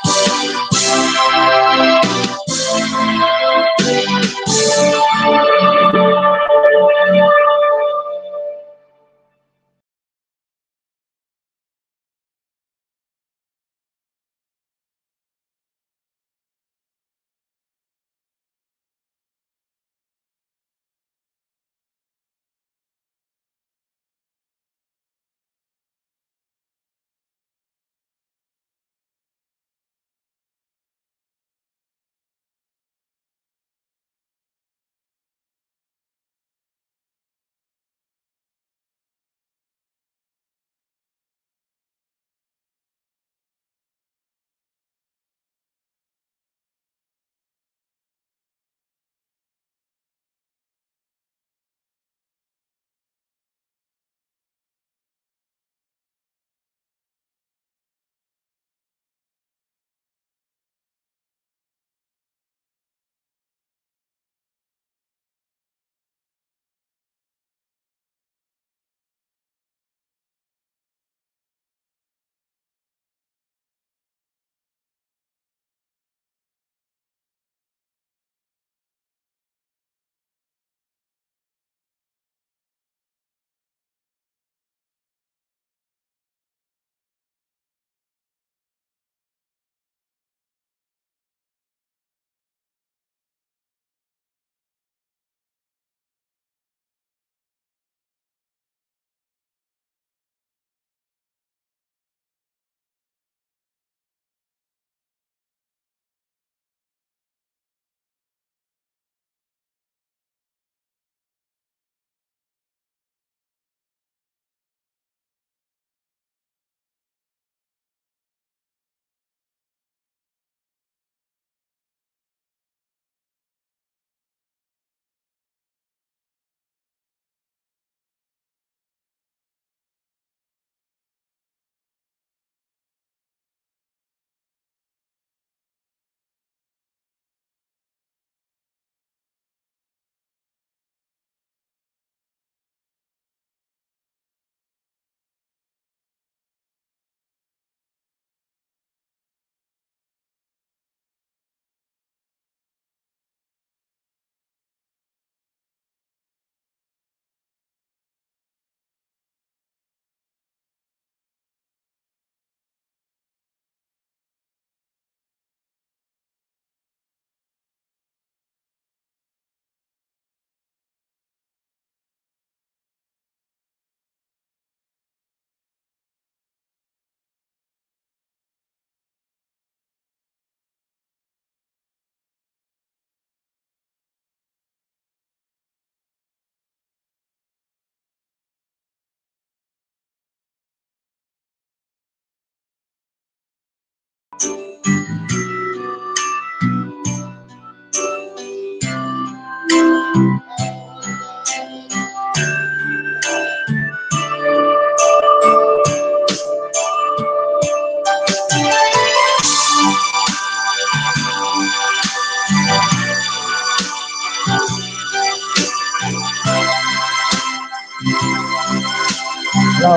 Hello.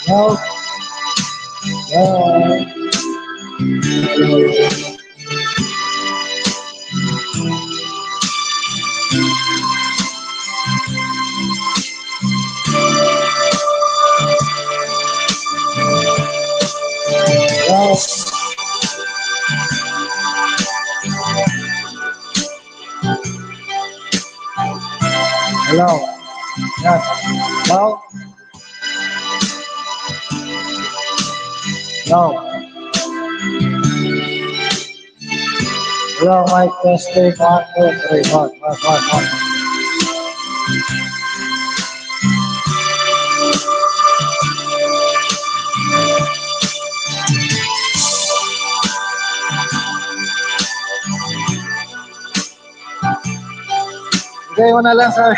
Hello. Hello. Hello. Hello. Yes. Hello. Hello. Hello, mic testing 1, 2, 3, 1, 1, 1, 1. Bigay mo na lang, sir.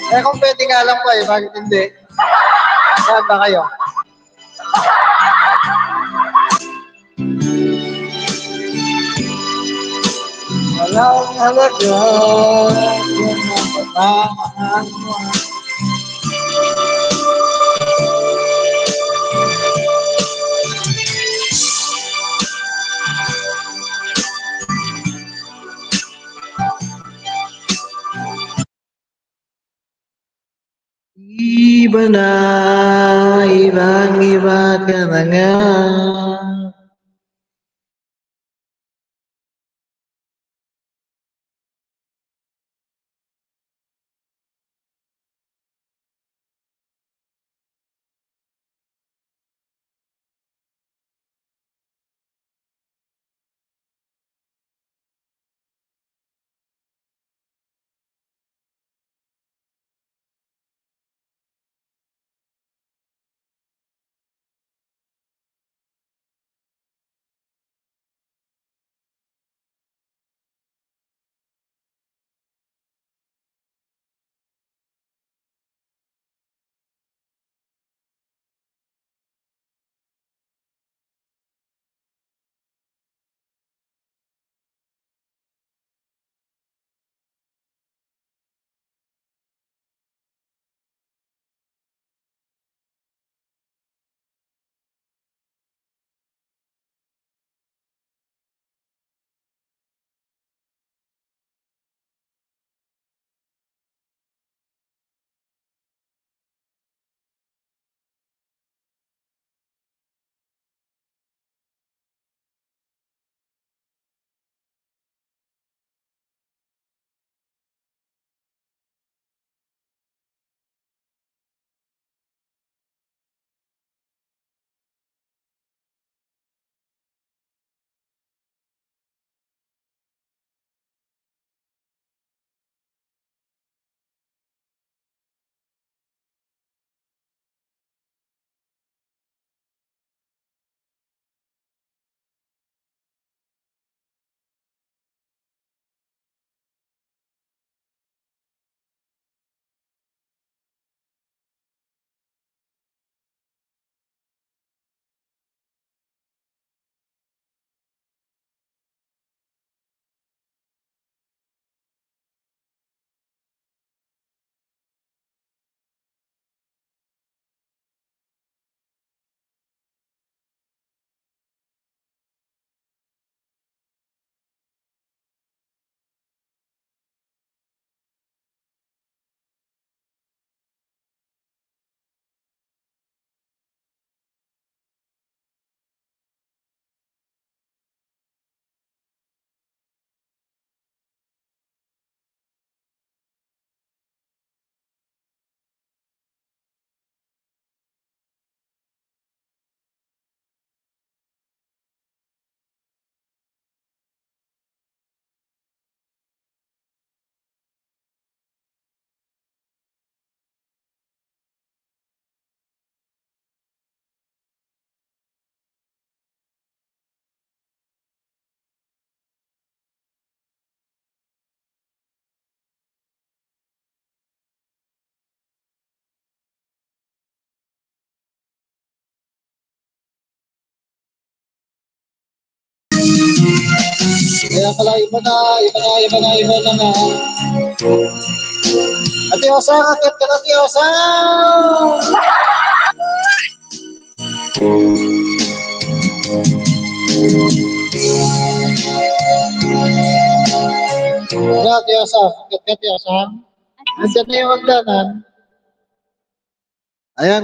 Eh, kung pwede nga lang po eh, bakit hindi? Saan ba kayo? Walang halaga kung mapatamaan mo. Iba na, ibang-iba ka na nga. Kaya pala iba na nga. Ate Osang, akit ka na, Ate Osang! Wala, Ate Osang. Akit ka, Ate Osang. Nandiyan na yung hagdanan. Ayan.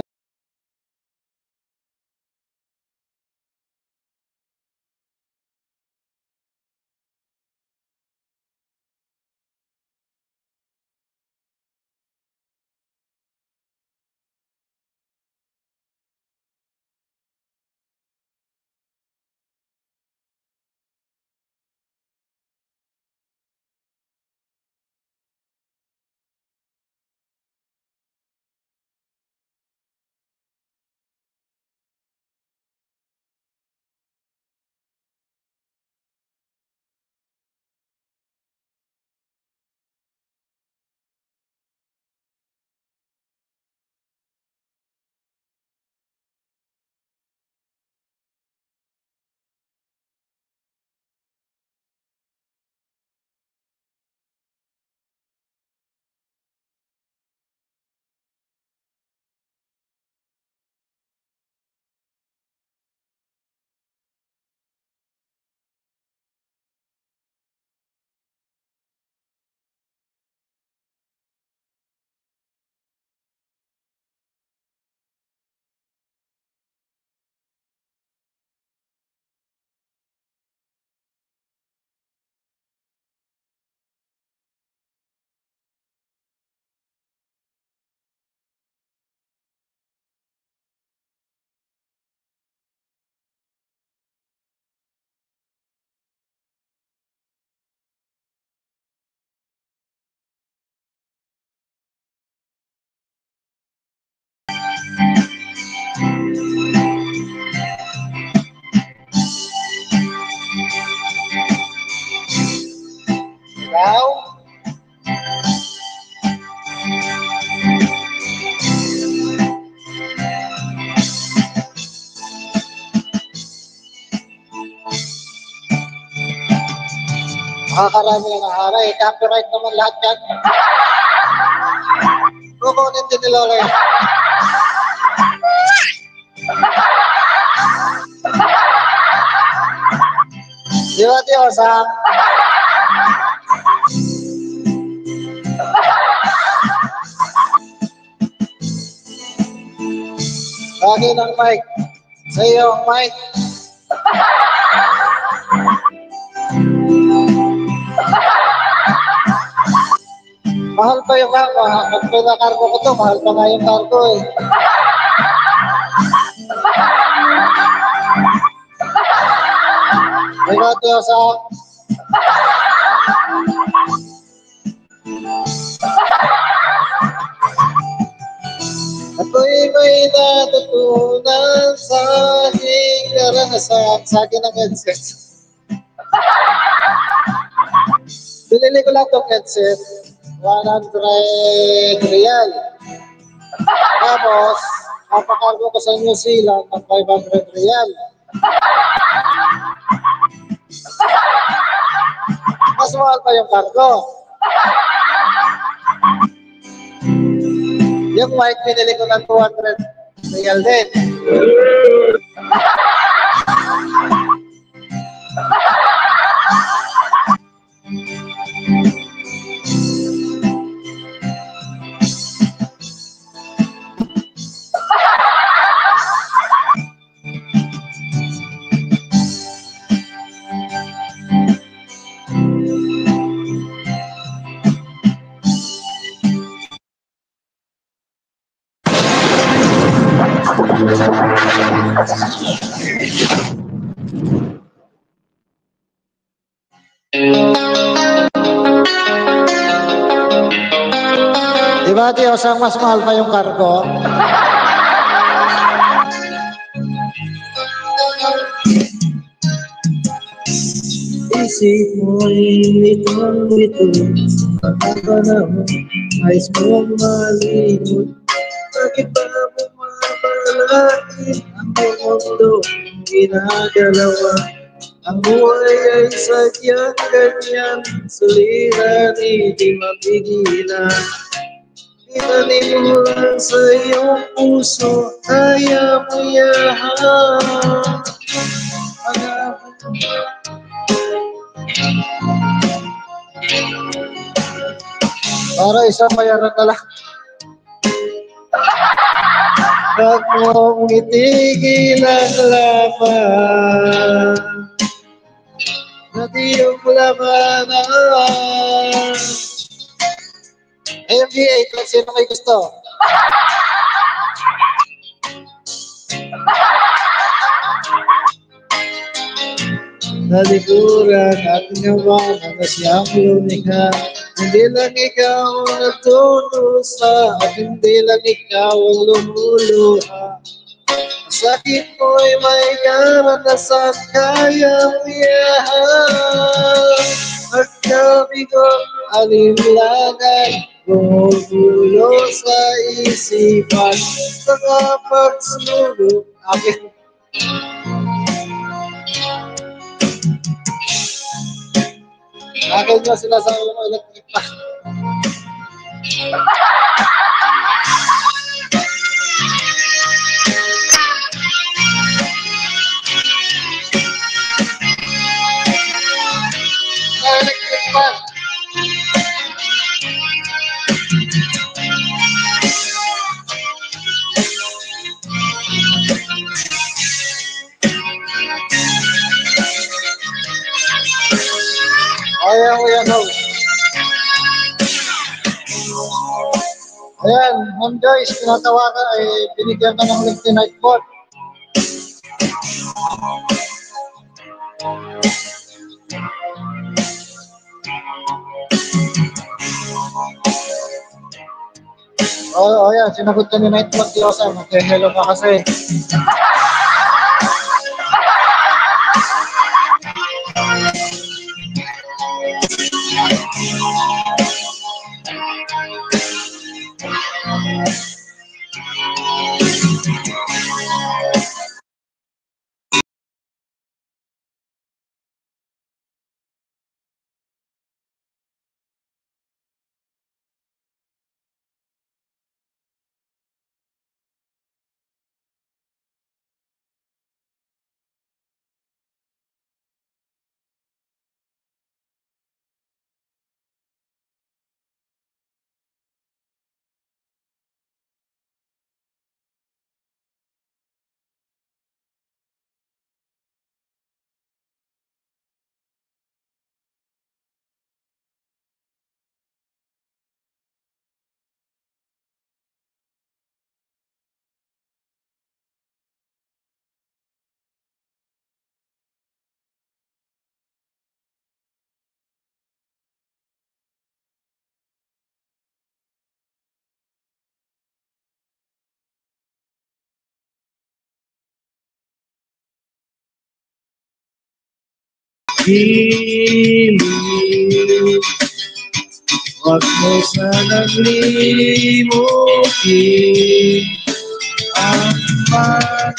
Ikaw? Makakarami ng aharay. Copyright naman lahat yan. Kukunin din ni Lola yan. Di ba, Ate Osang? Lagi ng mic. Sa iyo ang mic. Mahal pa yung cargo. Pag pinakargo ko to, mahal pa nga yung cargo eh. Ikaw, Ate Osang. Ako'y may natutunan sa aking karanasan. Sa akin ang headset. Binili ko lang itong headset. 100 real. Tapos, papakargo ko sa New Zealand ng 500 real. Mas mahal pa yung cargo. Yung white pinili ko ng 200 real din. Diba, Ate Osang, mas mahal pa yung cargo? Isip mo'y litong-lito sa panahon, ayos mong malimot. Bakit ba bumabalakit ang mundo ginagalawa? Ang buhay ay sadyang ganyan, suliran, hindi mapigilan. itanim mo lang sa iyong puso, kaya mo yahan. Para isang bayaran na lang. Huwag mong itigil ang laban, na iyong labanan. AMBA, kung sino kayo gusto? Nalikuran at ngawan ang siyang lumikha. Hindi lang ikaw ang nagtunusa at hindi lang ikaw ang lumuluha. Sakit mo'y may karanasan, kaya mo yahan. At kami ko'y alimlangan, gumugulo sa isipan, sa kapagsulog. Akin. Akin nyo sila sa electric pa. Electric pa. Ayan, ayan, ho. Ayan, Ma'am Joyce, pinatawagan ay binigyan ka ng link night board. Oo, ayan, sinagot ka ni night board, Diyosa. Mag-hello ka kasi. Hiling, wag mo sanang limutin ang mga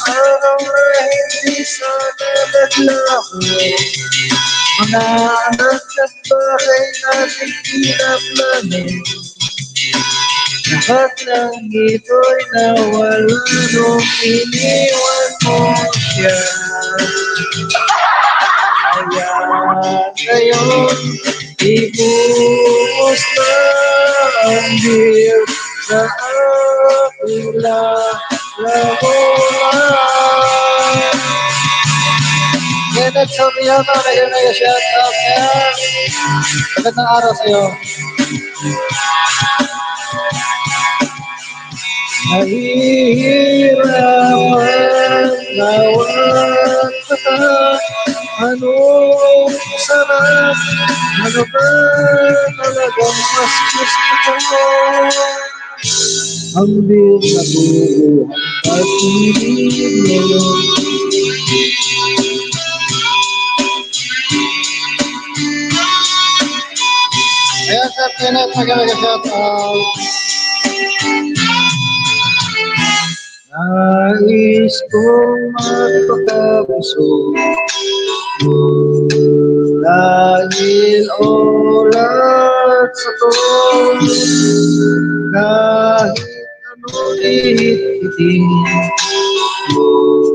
araw na hindi sana naglaho. Mga anak at bahay natin pinaplanin, lahat ng ito'y nawala nung iniwan mo siya. Kaya ngayon, ibuhos na ang diyo sa aking lalamunan. Kenneth Soriano, ngayon na yung shout out niya. Magandang araw sa'yo. Nahihirapan nawat ka. Anong sarap? Ano ba talagang mas gusto ko? Ang biyong nabuo ang pag-ibig mo. Ayan, Sir Kenneth, mag-shout out. Nais kong magpakabusog dahil oras sa tono, kahit ano ihitin,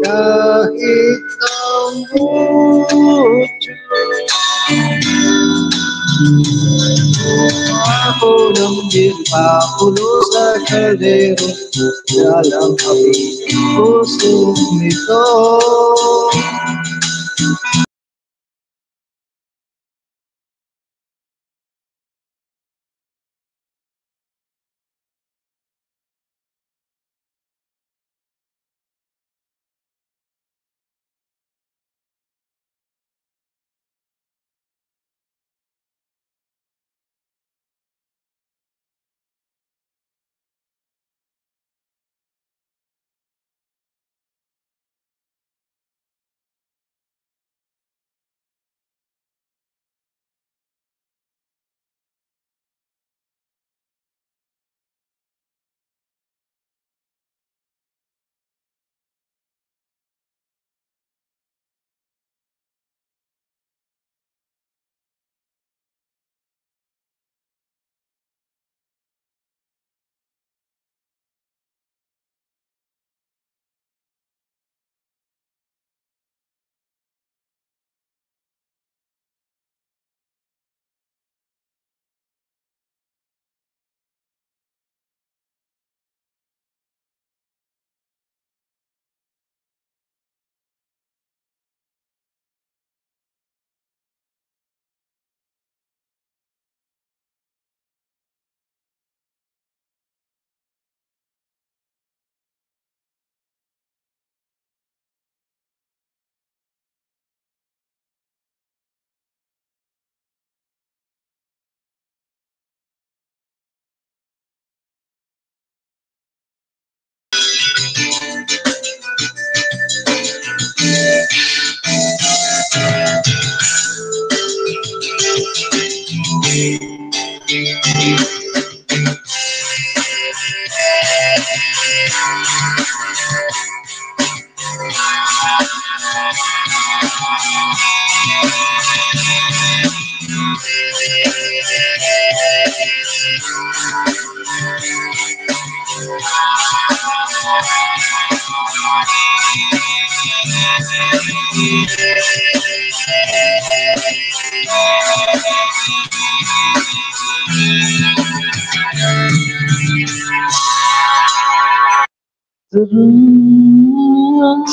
kahit ang mucho. Ako ng pakulo sa kaldero, dalang api puso nito.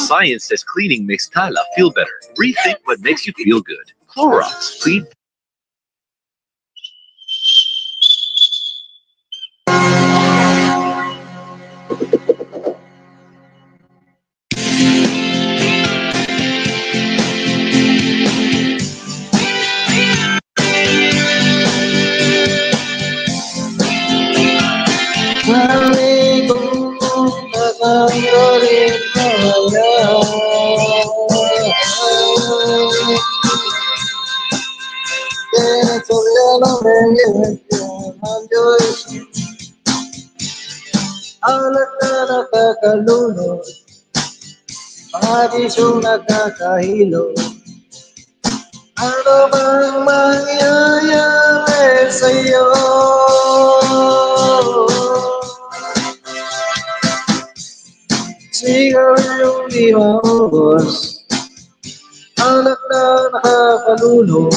Science says cleaning makes Tala feel better. Rethink what makes you feel good. Clorox, clean. Alat na nakakalunod, mga bisyong nakakahilo. Ano bang mangyayari sa'yo? Sigaryong di maubos, alat na nakakalunod,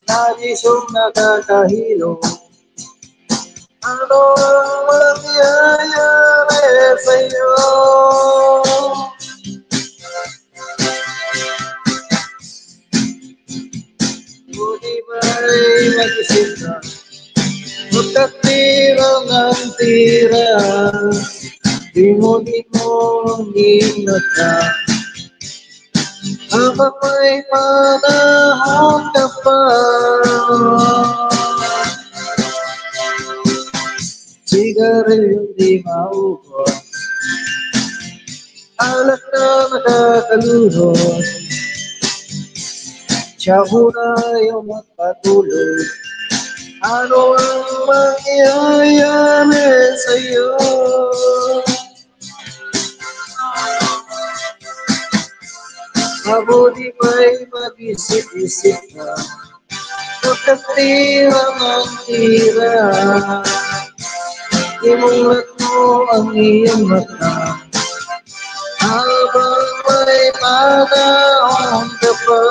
mga bisyong nakakahilo. Ano ang mangyayari sa'yo? Buti ba'y mag-isip ka? Pagkat tira ng tira, di mo ingat ka. Habang may panahon ka pa, sigaryong di maubos, alat na nakakalunod, siya muna yung magpatuloy. Ano ang mangyayari sa'yo? Mabuti ba'y mag-isip-isip ka? Nakatira ng tira, imulat mo ang iyong mata, habang may panahon ka pa.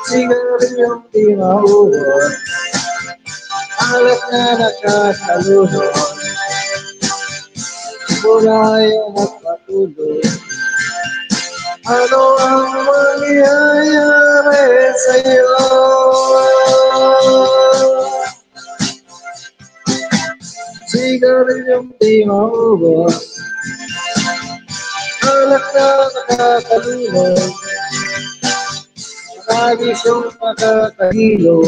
Sigaryong di mauwan, alat na nakakalunod, mula yung magpatuloy. Ano ang mangyayari sa'yo? Sigaryong di mauwan, alat na nakakalunod, Nagisyong makakahilo.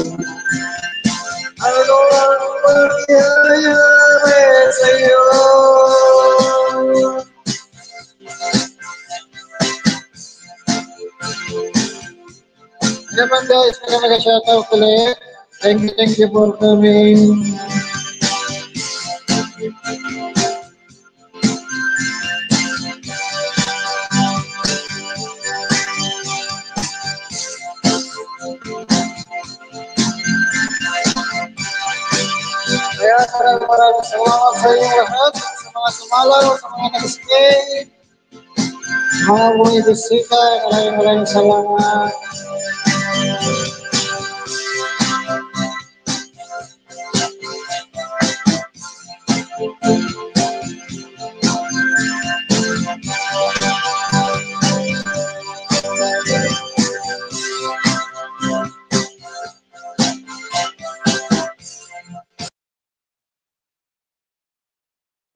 Ano ang mangyayari sa'yo? Ano naman guys, nag-shoutout ulit. Thank you for coming. Kaya maraming salamat sa inyo lahat, sa mga sumalaw, sa mga nag-stay, sa mga bumibisita, maraming salamat.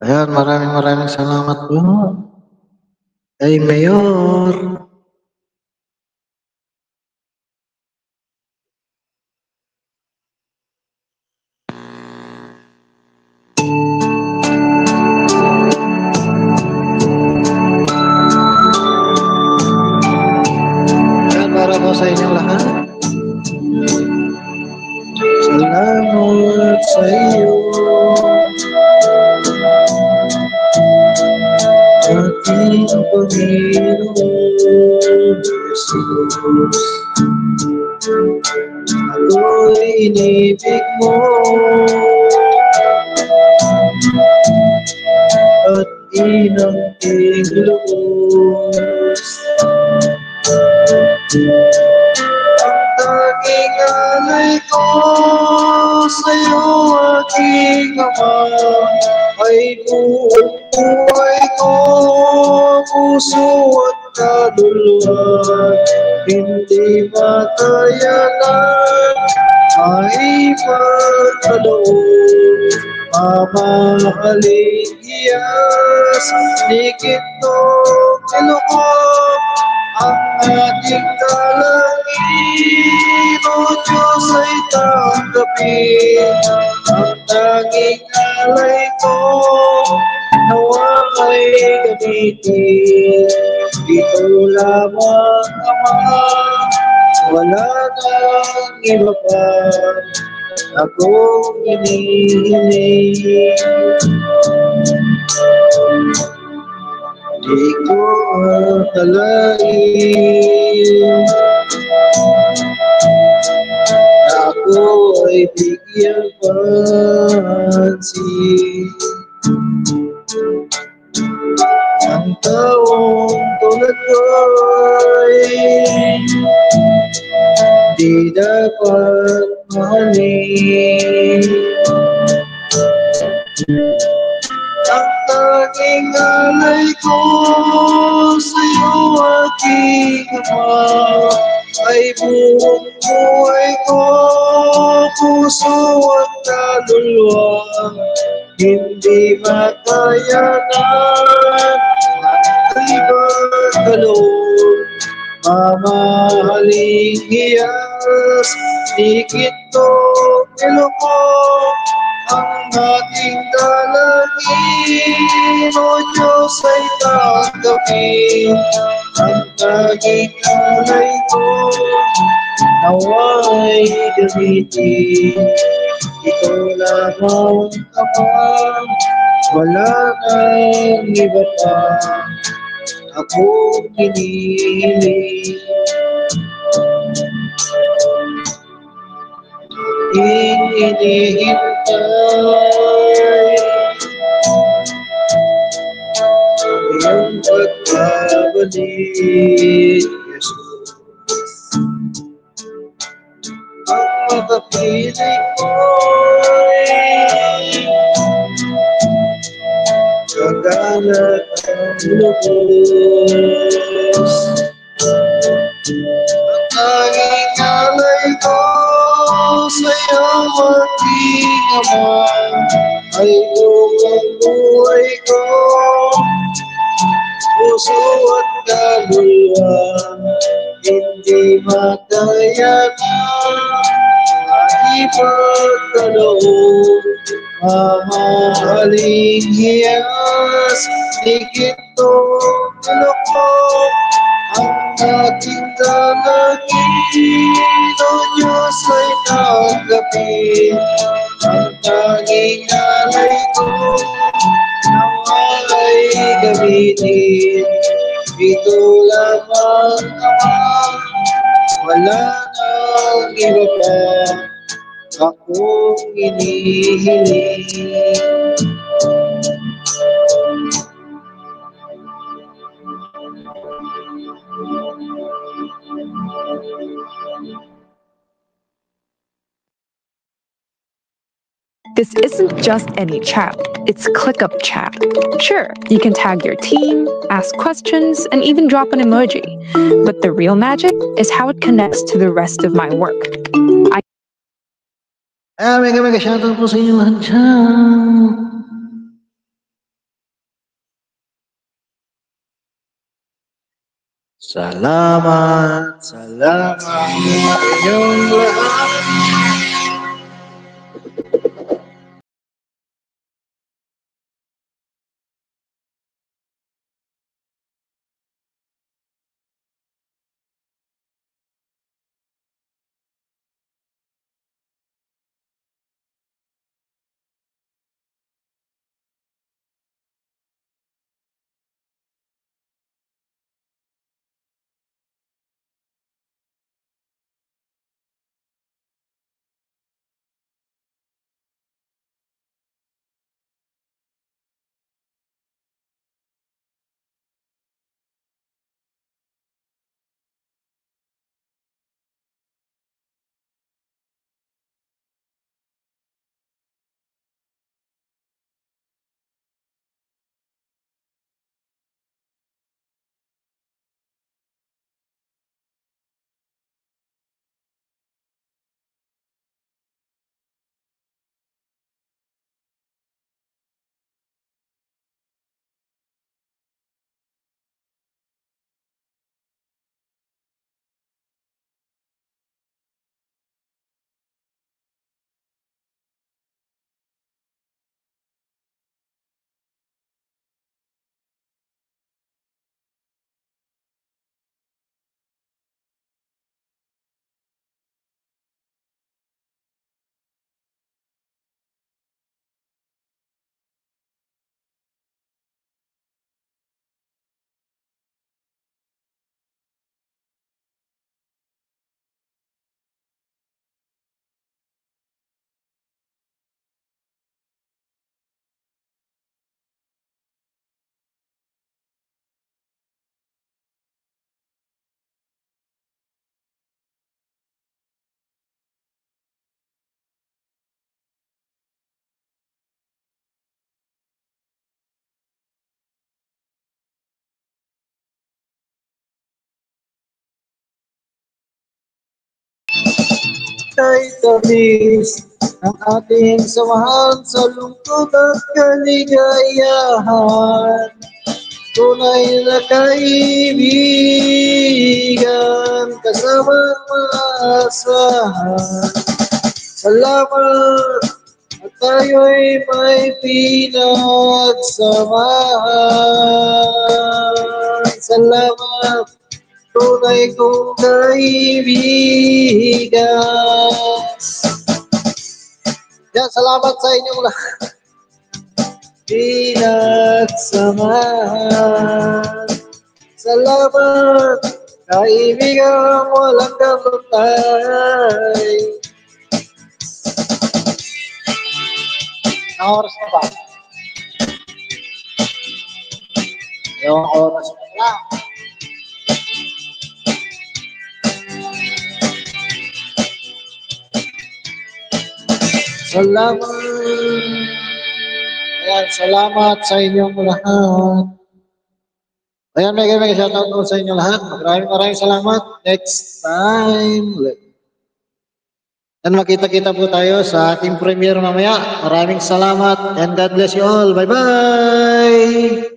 Ayan, maraming salamat po. Ay, Mayor. Ayan, para po sa inyong lahat. Salamat sa iyo. Ating Panginoon Jesus, ako'y inibig mo at inangking lubos. Ang tanging alay ko sa'yo, aking Ama, ay buong buhay ko, puso at kaluluwa, hindi matayanan, ay pagkaloob, mamahaling hiyas, likit nung ilokop, ang ating dalangin, O Diyos ay tanggapin, ang tanging alay ko, nawa ay gamitin. Ito lamang, Ama, wala nang iba pa akong hinihiling. Di ko akalain na ako ay bigyan pansin. Ang taong tulad ko ay di dapat mahalin. Ang tanging alay ko sa'yo, aking Ama, ay buong buhay ko, puso at kaluluwa, hindi matayanan, ay pagkaloob, mamahaling hiyas, dikit nung ilokop, ang ating dalangin, O Diyos ay tanggapin. Ang tanging alay ko, nawa'y gamitin. Ito lamang Ama, wala nang iba pa akong hinihiling. Inihintay ang pagbabalik, Jesus. Ang makapiling ko'y kagalat ang lubos. Ang tanging alay ko sa'yo, aking Ama, ay buong buhay ko, puso at kaluluwa, hindi madaya na ipagkaloob. Mamahaling hiyas, higit tong loob, ang ating dalangin, O Diyos ay tanggapin. Ang tanging alay ko, nawa'y gamitin. Ito lamang Ama, wala nang iba pa akong hinihiling. This isn't just any chat, it's ClickUp chat. Sure, you can tag your team, ask questions, and even drop an emoji. But the real magic is how it connects to the rest of my work. Mega shoutout po sa inyo lahat dyan. Salamat sa inyong lahat. Ay tamis ang ating samahan sa lungkot at kaligayahan. Tunay na kaibigan, kasamang maasahan. Salamat at tayo'y may pinagsamahan. Salamat, tunay kong kaibigan. Yan, salamat sa inyong lahat. Pinagsamahan. Salamat, kaibigan walang kapatay. Ang oras na ba? Yung oras na lang. Salamat. Ayan, salamat sa inyong lahat. Ayan, may shoutout po sa inyong lahat. Maraming salamat. Next time ulit. And makita-kita po tayo sa ating premiere mamaya. Maraming salamat and God bless you all. Bye-bye!